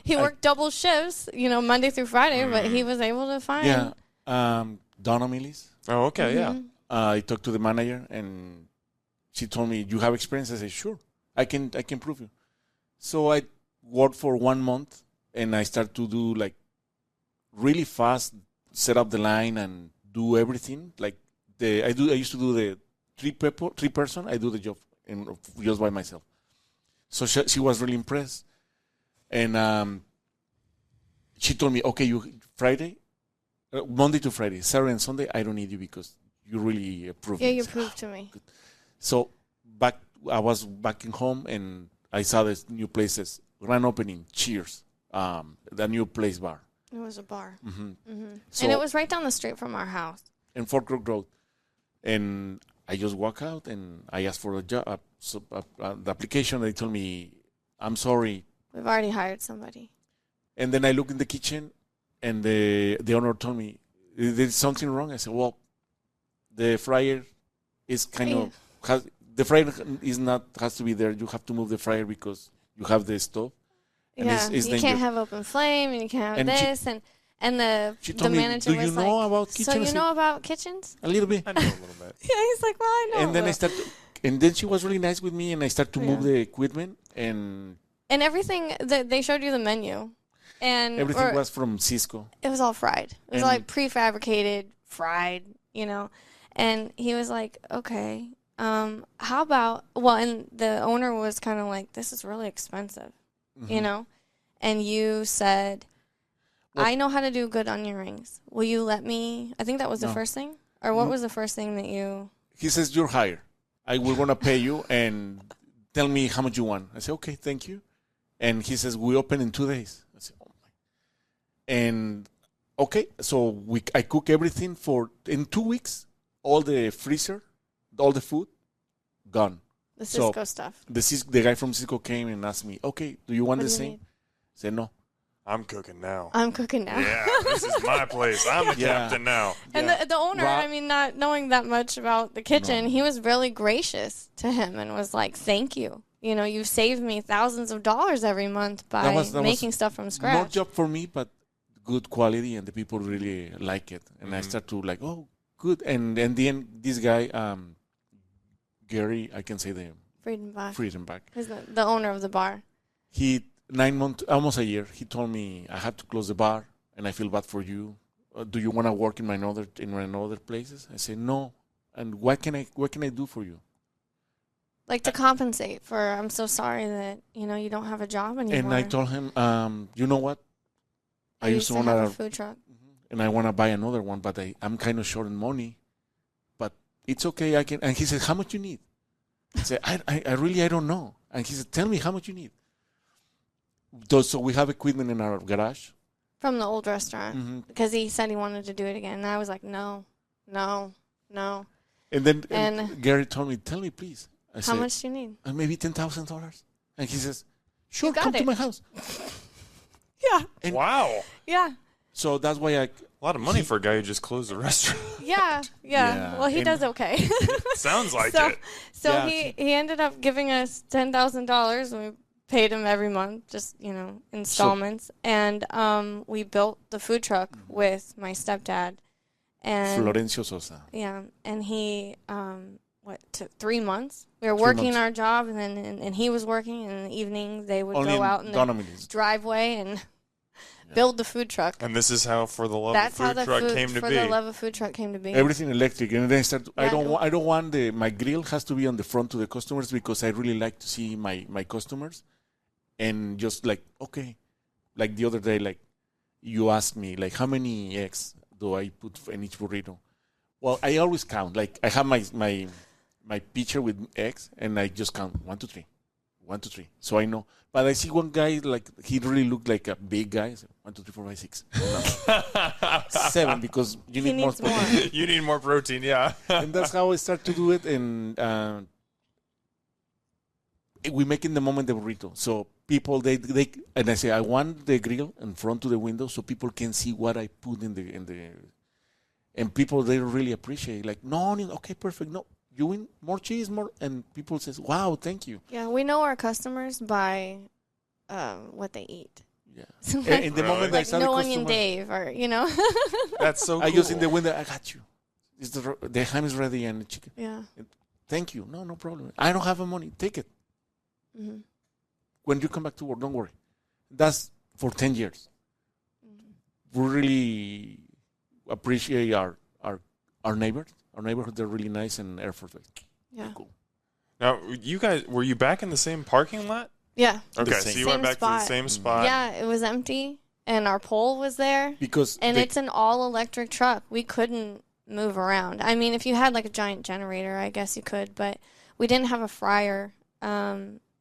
He I- worked double shifts, Monday through Friday, but he was able to find. Yeah. Donna Millis. Oh, okay, yeah. I talked to the manager, and she told me, "You have experience." I said, "Sure, I can prove you." So I worked for 1 month, and I started to do like really fast, set up the line and do everything. Like I used to do the three person. I do the job just by myself. So she was really impressed, and she told me, "Okay, Monday to Friday, Saturday and Sunday, I don't need you because you really proved." Yeah, it." you proved to me. So I was back in home, and I saw this new places, grand opening, Cheers, the new place bar. It was a bar. So, And it was right down the street from our house. in Fort Crook Road, and I just walk out and I asked for a job, the application. They told me, "I'm sorry," We've already hired somebody. and then I look in the kitchen, and the owner told me, "There's something wrong." I said, "Well, the fryer is the fryer has to be there. You have to move the fryer because you have the stove." And Yeah, it's you dangerous. can't have open flame, and you can't have And this, and the She the told me, manager "Do you was know like, about "So kitchen?" I you said, know about kitchens?" "A little bit." I know a little bit. Yeah, he's like, "Well, I know." And then and then she was really nice with me, and I started to move Yeah. the equipment, and And everything they showed you the menu, and everything was from Cisco. it was all fried. It was And- like prefabricated, fried, And he was like, "Okay, how about?" Well, and the owner was kind of like, "This is really expensive," And you said, Well- "I know how to do good onion rings. Will you let me?" I think that was the No. first thing, or what was the first thing that you? He says, "You're hired. We're gonna pay you, and tell me how much you want." I say, "Okay, thank you." And he says, "We open in 2 days." I say, "Oh my!" And okay, so I cook everything in 2 weeks. All the freezer, all the food, gone. The So, Cisco stuff. The guy from Cisco came and asked me, "Okay, do you want What the do you same?" need? I said, "No." I'm cooking now. I'm cooking now. Yeah, this is my place. I'm the Yeah. captain now. And Yeah. the owner, not knowing that much about the kitchen, he was really gracious to him and was like, "Thank you. You saved me thousands of dollars every month by That making was stuff from No scratch." job for me, but good quality, and the people really like it. And I start to like, oh, good. And then this guy, Gary, I can say the Friedenbach. Friedenbach. He's the owner of the bar. He 9 months, almost a year. He told me I have to close the bar, and I feel bad for you. Do you want to work in my other places? I said no. And what can I do for you? Like to compensate for, I'm so sorry that, you don't have a job anymore. And I told him, you know what? I used to have a food truck. and I want to buy another one, but I'm kind of short on money. But it's okay. I can. And he said, "How much you need?" I said, I really don't know. And he said, "Tell me how much you need." So we have equipment in our garage. From the old restaurant. Mm-hmm. Because he said he wanted to do it again. And I was like, no. And then And- Gary told me, "Tell me, please." I How said, much do you need? Maybe $10,000. And he says, "Sure, got come to it." my house." Yeah. And Wow. Yeah. so that's why A lot of money for a guy who just closed a restaurant. Yeah. Yeah. Well, he And- does okay. Sounds like so it. so Yeah, he ended up giving us $10,000 and we paid him every month, just, installments. And we built the food truck with my stepdad. And Florencio Sosa. yeah, and he took 3 months. We were 3 working months. our job, and then and he was working. And in the evening, they would Only go in out in the Donovan. driveway and build the food truck. And this is how For the Love That's of how Food the Truck food came to for be. the love of food truck came to be. Everything electric, and then I start. Yeah, I don't want my grill has to be on the front to the customers because I really like to see my customers, and just like okay, like the other day, like you asked me like how many eggs do I put in each burrito? Well, I always count. Like I have my pitcher with eggs, and I just count 1, 2, 3, 1, 2, 3. So I know. But I see one guy, like, he really looked like a big guy. So 1, 2, 3, 4, 5, 6. 7, because you need more protein. You need more protein, yeah. And that's how I start to do it. And we make in the moment the burrito. So people, they and I say, I want the grill in front to the window so people can see what I put in the. And people, they really appreciate. Like, no, okay, perfect. No, you win more cheese, more. And people says, wow, thank you. Yeah, we know our customers by what they eat. Yeah. So And in the moment I like start no a onion customer, Dave, or That's so cool. I use in the window, I got you. The ham is ready and the chicken. Yeah. Thank you. No problem. I don't have the money. Take it. Mm-hmm. When you come back to work, don't worry. That's for 10 years. Mm-hmm. We really appreciate our neighbors. Our neighborhood, they're really nice and effort-based. Yeah. Cool. Now, you guys, were you back in the same parking lot? Yeah. Okay, so you went back to the same spot. Yeah, it was empty, and our pole was there. And it's an all-electric truck. We couldn't move around. I mean, if you had like a giant generator, I guess you could, but we didn't have a fryer.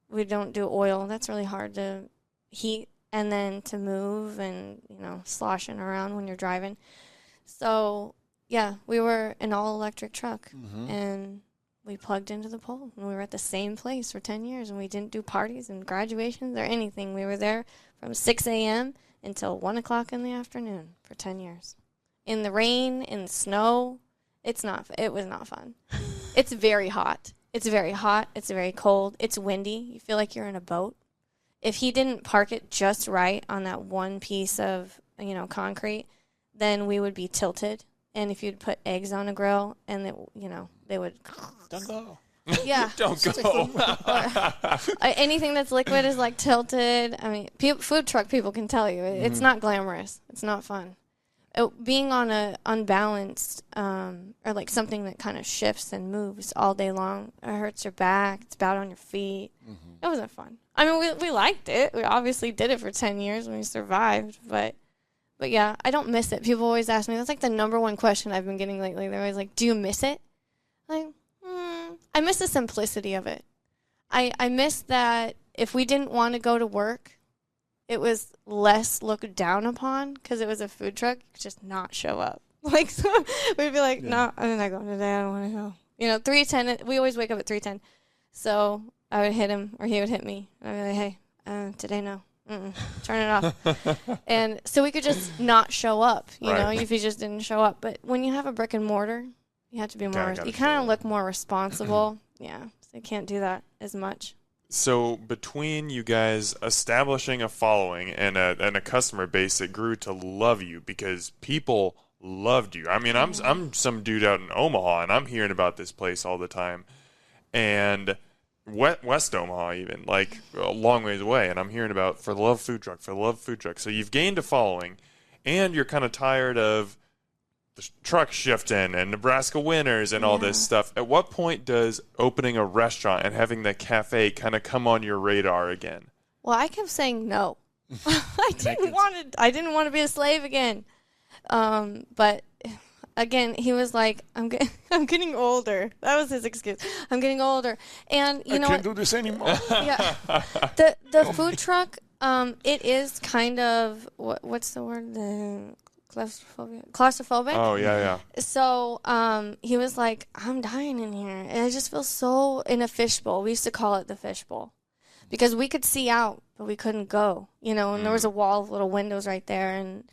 We don't do oil. That's really hard to heat and then to move and, sloshing around when you're driving. So, yeah, we were an all-electric truck, and we plugged into the pole, and we were at the same place for 10 years, and we didn't do parties and graduations or anything. We were there from 6 a.m. until 1 o'clock in the afternoon for 10 years. In the rain, in the snow, it was not fun. It's very hot. It's very hot. It's very cold. It's windy. You feel like you're in a boat. If he didn't park it just right on that one piece of, concrete, then we would be tilted. And if you'd put eggs on a grill, and they would. Don't go. Yeah. Don't go. Anything that's liquid is like tilted. I mean, food truck people can tell you it's not glamorous. It's not fun. Being on a unbalanced or like something that kind of shifts and moves all day long, it hurts your back. It's bad on your feet. It wasn't fun. I mean, we liked it. We obviously did it for 10 years and we survived, but yeah, I don't miss it. People always ask me. That's like the number one question I've been getting lately. They're always like, "Do you miss it?" Like, I miss the simplicity of it. I miss that if we didn't want to go to work, it was less looked down upon because it was a food truck. You could just not show up. Like, so we'd be like, "No, I'm not going today. I don't want to go." 3:10. We always wake up at 3:10. So I would hit him or he would hit me. I'd be like, "Hey, today no. Turn it off." And so we could just not show up, if you just didn't show up. But when you have a brick and mortar, you have to be more. You kind of look more responsible. Yeah, so you can't do that as much. So between you guys establishing a following and a customer base that grew to love you because people loved you. I mean, I'm some dude out in Omaha and I'm hearing about this place all the time, and West Omaha even, like a long ways away, and I'm hearing about for the love food truck. So you've gained a following, and you're kind of tired of the truck shifting and Nebraska winners and all this stuff. At what point does opening a restaurant and having the cafe kind of come on your radar again? Well, I kept saying no. I didn't want to be a slave again. But again, he was like, I'm getting older. That was his excuse. I'm getting older. And I can't do this anymore. Yeah. The food truck, it is kind of, what's the word? Claustrophobic. Oh, yeah. So he was like, I'm dying in here. And I just feel so in a fishbowl. We used to call it the fishbowl. Because we could see out, but we couldn't go. And there was a wall of little windows right there. And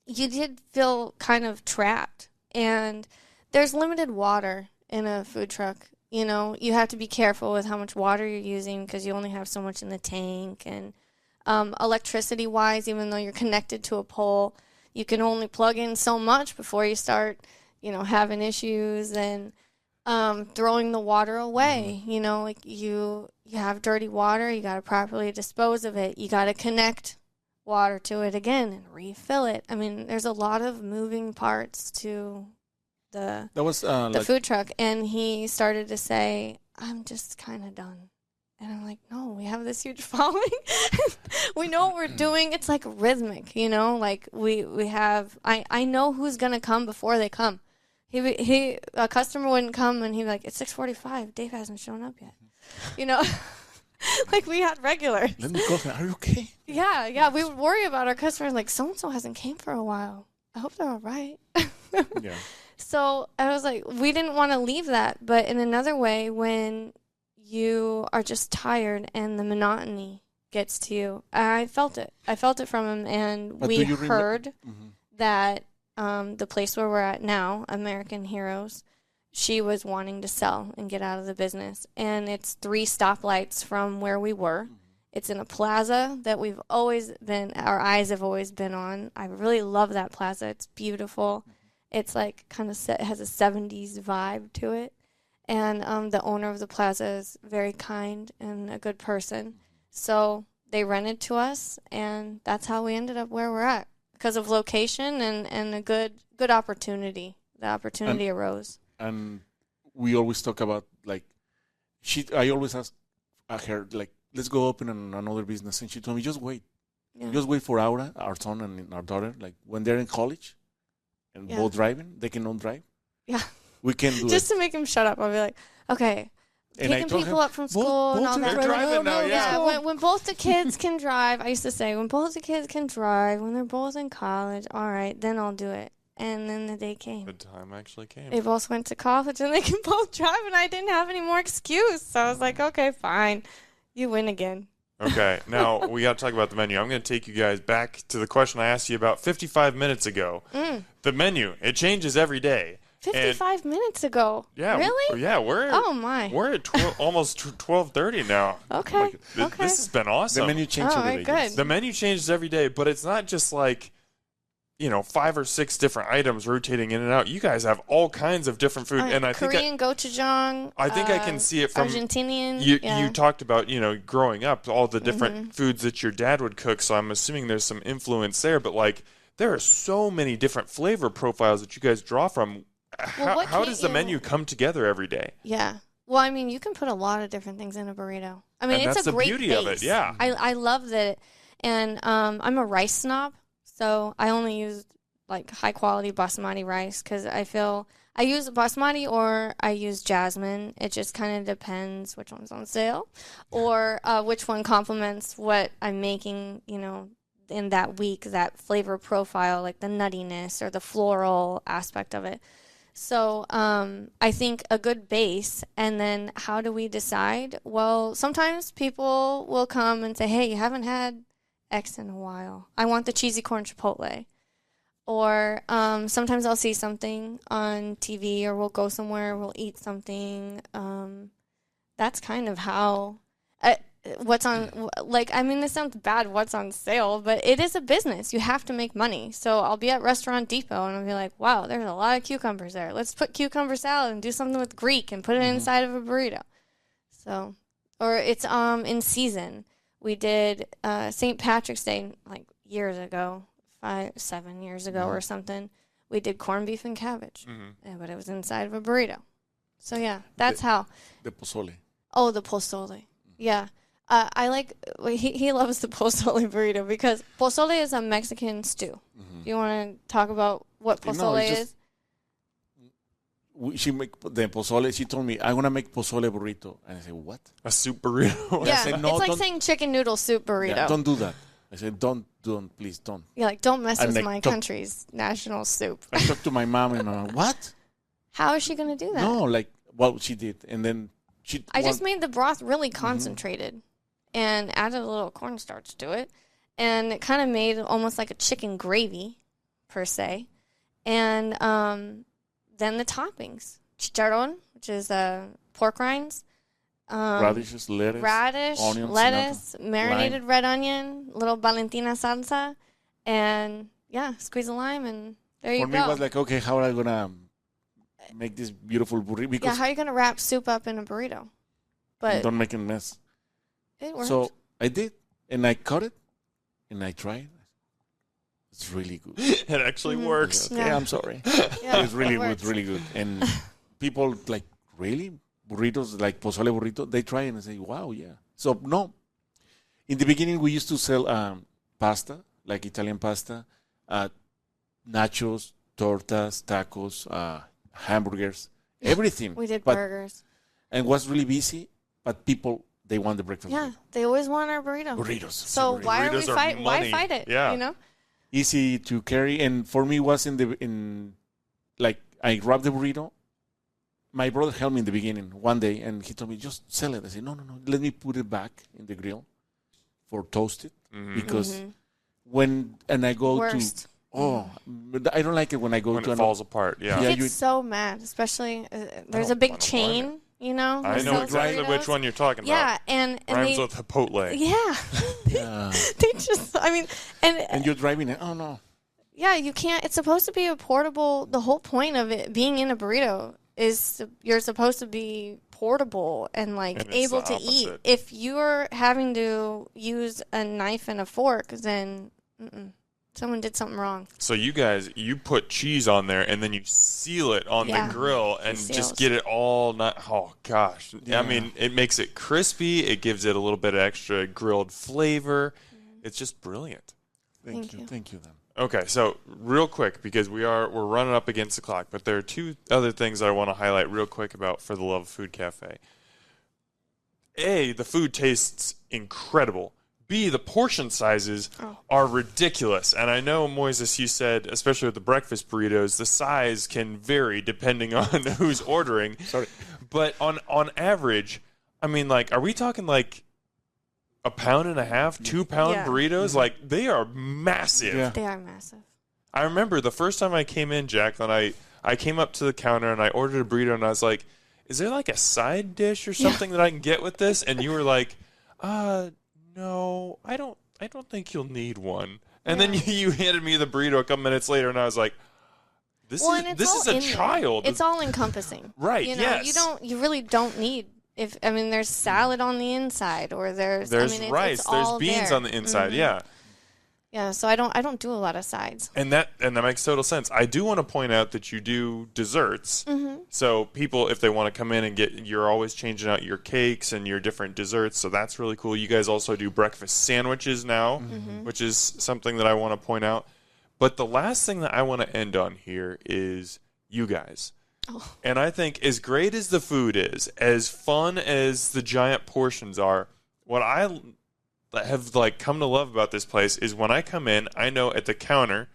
you did feel kind of trapped. And there's limited water in a food truck. You have to be careful with how much water you're using because you only have so much in the tank. And electricity-wise, even though you're connected to a pole, you can only plug in so much before you start, having issues and throwing the water away. Like you have dirty water, you got to properly dispose of it. You got to connect water to it again and refill it. I mean, there's a lot of moving parts to the food truck. And he started to say, I'm just kind of done. And I'm like, no, we have this huge following. We know what we're doing. It's like rhythmic, like we have, I know who's going to come before they come. A customer wouldn't come and he'd be like, it's 6:45. Dave hasn't shown up yet. Like we had regulars. Let me call her. Are you okay? Yeah. We would worry about our customers. Like, so-and-so hasn't came for a while. I hope they're all right. Yeah. So I was like, we didn't want to leave that. But in another way, when you are just tired and the monotony gets to you, I felt it. I felt it from him. And But we do you heard that the place where we're at now, American Heroes, she was wanting to sell and get out of the business. And it's 3 stoplights from where we were. It's in a plaza that we've always been, our eyes have always been on. I really love that plaza. It's beautiful. It's like kind of has a 70s vibe to it. And the owner of the plaza is very kind and a good person. So they rented to us, and that's how we ended up where we're at. Because of location and a good opportunity. The opportunity arose. And we always talk about, like, I always ask her, like, let's go open another business. And she told me, just wait. Yeah. Just wait for Aura, our son and our daughter. Like, when they're in college and both driving, they cannot drive. Yeah. We can do Just it. to make him shut up, I'll be like, okay. And I Taking told people him, up from school and all both that. of them are driving now, Yeah, when both the kids can drive, I used to say, when both the kids can drive, when they're both in college, all right, then I'll do it. And then the day came. The time actually came. They both went to college and they can both drive, and I didn't have any more excuse. So I was like, okay, fine. You win again. Okay, now we got to talk about the menu. I'm going to take you guys back to the question I asked you about 55 minutes ago. The menu, it changes every day. 55 minutes ago. Yeah. Really? Yeah, we're at almost 12:30 now. Okay. This has been awesome. The menu changes every day. Good. The menu changes every day, but it's not just like, 5 or 6 different items rotating in and out. You guys have all kinds of different food, and I think Korean gochujang. I think I can see it from Argentinian. You talked about growing up, all the different foods that your dad would cook. So I'm assuming there's some influence there. But like, there are so many different flavor profiles that you guys draw from. How does the menu come together every day? Yeah. Well, I mean, you can put a lot of different things in a burrito. I mean, And it's that's a the great beauty base. of it, yeah. I love that. And I'm a rice snob, so I only use like high quality basmati rice because I feel I use basmati or I use jasmine. It just kind of depends which one's on sale or which one complements what I'm making, in that week, that flavor profile, like the nuttiness or the floral aspect of it. So I think a good base, and then how do we decide? Well, sometimes people will come and say, hey, you haven't had X in a while. I want the cheesy corn chipotle. Or sometimes I'll see something on TV, or we'll go somewhere, we'll eat something. That's kind of how... what's on, like, I mean, this sounds bad, what's on sale, but it is a business. You have to make money. So I'll be at Restaurant Depot and I'll be like, wow, there's a lot of cucumbers there. Let's put cucumber salad and do something with Greek and put it inside of a burrito. So, or it's in season. We did St. Patrick's Day like years ago, 7 years ago or something. We did corned beef and cabbage, but it was inside of a burrito. So yeah, that's how. The pozole. Oh, the pozole. Yeah. I like, he loves the pozole burrito because pozole is a Mexican stew. Do you want to talk about what pozole is? She make the pozole. She told me, I'm going to make pozole burrito. And I said, what? A soup burrito? Yeah, said, no, it's like saying chicken noodle soup burrito. Yeah, don't do that. I said, don't, please don't. Yeah, like, don't mess with like, my country's national soup. I talked to my mom and I'm like, what? How is she going to do that? No, like, well, she did. And then I just made the broth really concentrated and added a little cornstarch to it. And it kind of made almost like a chicken gravy, per se. And then the toppings. Chicharron, which is pork rinds. Radishes, lettuce, onions, lettuce, marinated red onion, little Valentina salsa. And, yeah, squeeze a lime, and there you go. For me, it was like, okay, how am I going to make this beautiful burrito? Because how are you going to wrap soup up in a burrito? But don't make a mess. It worked. So I did, and I cut it, and I tried. It's really good. It actually works. Okay, I'm sorry. Yeah, It's really it good, works. really good. And people like, really? Burritos, like pozole burrito? They try and say, wow, yeah. So, no. In the beginning, we used to sell pasta, like Italian pasta, nachos, tortas, tacos, hamburgers, everything. We did burgers. And was really busy, but people they want the breakfast burrito. They always want our burrito. Burritos. So why are we fight? Why fight it? Yeah. You know, Easy to carry, and for me was like I grabbed the burrito. My brother helped me in the beginning one day, and he told me, just sell it. I said, no, let me put it back in the grill for toasted, because I go Worst. I don't like it when I go when to it falls apart. Yeah, I get so mad, especially there's a big chain, you know. I know exactly which one you're talking about. Yeah, and rhymes they, with Chipotle. Yeah, they just, I mean, and you're driving it. Oh no. Yeah, you can't. It's supposed to be a portable. The whole point of it being in a burrito is you're supposed to be portable and able to eat. If you're having to use a knife and a fork, then someone did something wrong. So you put cheese on there and then you seal it on the grill and just get it all. Oh gosh, I mean, it makes it crispy. It gives it a little bit of extra grilled flavor. It's just brilliant. Thank you, then. Okay, so real quick, because we're running up against the clock, but there are two other things that I want to highlight real quick about For the Love of Food Cafe. A, the food tastes incredible. B, the portion sizes are ridiculous. And I know, Moises, you said, especially with the breakfast burritos, the size can vary depending on who's ordering. Sorry. But on average, I mean, are we talking a pound and a half, 2 pound burritos? They are massive. Yeah. They are massive. I remember the first time I came in, Jacklyn, I came up to the counter and I ordered a burrito and I was like, is there a side dish or something that I can get with this? And you were like, no, I don't think you'll need one. And then you handed me the burrito a couple minutes later and I was like, this is a child. It's all encompassing. Right, you know, yes. You really don't need. There's salad on the inside, or there's rice, there's beans on the inside, Yeah, so I don't do a lot of sides. And that makes total sense. I do want to point out that you do desserts. So people, if they want to come in and you're always changing out your cakes and your different desserts, so that's really cool. You guys also do breakfast sandwiches now, which is something that I want to point out. But the last thing that I want to end on here is you guys. And I think as great as the food is, as fun as the giant portions are, what I have come to love about this place is when I come in, I know at the counter,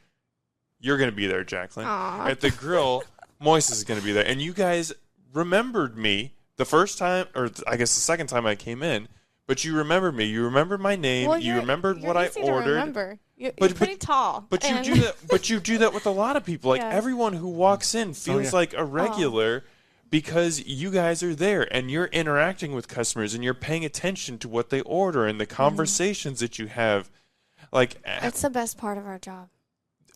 you're going to be there, Jacklyn. Aww. At the grill, Moises is going to be there. And you guys remembered me the first time, or I guess the second time I came in, but you remembered me. You remembered my name. Well, you remembered what I ordered. Remember. You're pretty tall. But you do that. But you do that with a lot of people. Everyone who walks in feels like a regular because you guys are there and you're interacting with customers and you're paying attention to what they order and the conversations that you have. It's the best part of our job.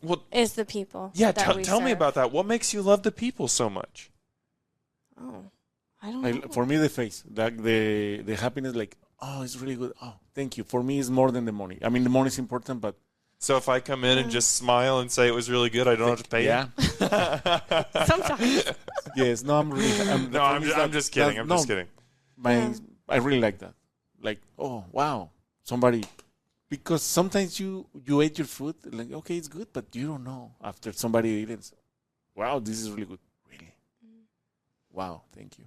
Well, is the people. Yeah, tell me about that. What makes you love the people so much? Oh, I don't know. For me, the face, the happiness, it's really good. Oh, thank you. For me, it's more than the money. I mean, the money is important, but. So if I come in and just smile and say it was really good, I don't have to pay you? Sometimes. Yes. No, I'm really. I'm just kidding. I'm just kidding. I really like that. Oh, wow. Somebody. Because sometimes you ate your food, okay, it's good, but you don't know after somebody ate it. Wow, this is really good. Really? Wow, thank you.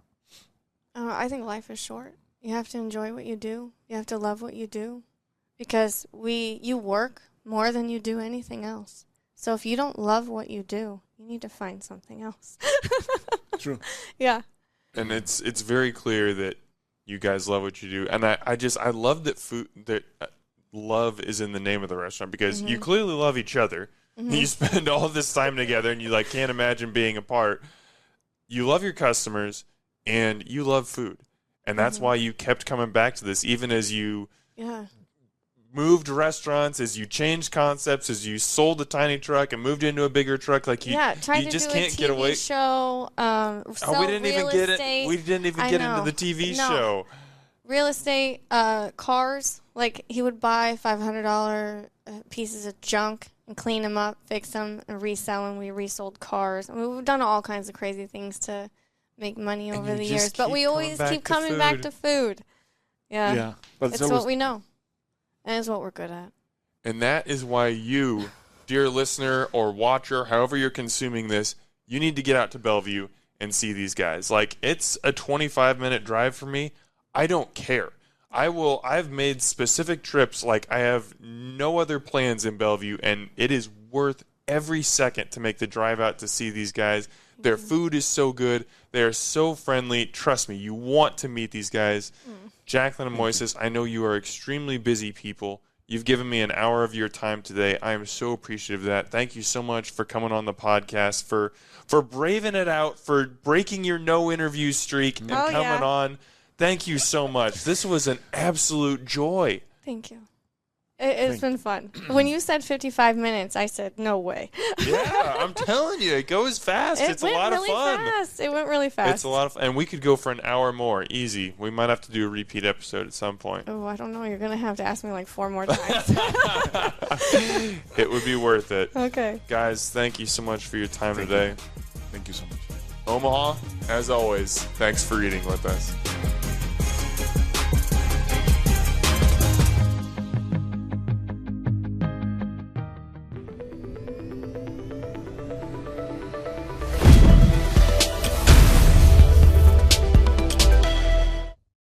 I think life is short. You have to enjoy what you do. You have to love what you do. Because you work more than you do anything else. So if you don't love what you do, you need to find something else. True. Yeah. And it's very clear that you guys love what you do. And I love that love is in the name of the restaurant because you clearly love each other. You spend all this time together and you can't imagine being apart. You love your customers and you love food. And that's why you kept coming back to this even as you moved restaurants, as you changed concepts, as you sold the tiny truck and moved into a bigger truck. Tried you to just do can't a TV get away. Show. We didn't even get it. We didn't even get into the TV show. Real estate, cars. He would buy $500 pieces of junk and clean them up, fix them, and resell them. We resold cars. I mean, we've done all kinds of crazy things to make money over the years, but we always keep coming back to food. Yeah, but it's what we know, and it's what we're good at. And that is why you, dear listener or watcher, however you're consuming this, you need to get out to Bellevue and see these guys. It's a 25-minute drive for me. I don't care. I've made specific trips like I have no other plans in Bellevue, and it is worth every second to make the drive out to see these guys. Their food is so good. They are so friendly. Trust me, you want to meet these guys. Jacklyn and Moises, I know you are extremely busy people. You've given me an hour of your time today. I am so appreciative of that. Thank you so much for coming on the podcast, for braving it out, for breaking your no interview streak and coming on. Thank you so much. This was an absolute joy. Thank you. It's been fun. When you said 55 minutes, I said, no way. Yeah, I'm telling you, it goes fast. It's a lot of fun. It went really fast. It's a lot of fun. And we could go for an hour more, easy. We might have to do a repeat episode at some point. Oh, I don't know. You're going to have to ask me like 4 more times. It would be worth it. Okay. Guys, thank you so much for your time today. Thank you so much. Omaha, as always, thanks for eating with us.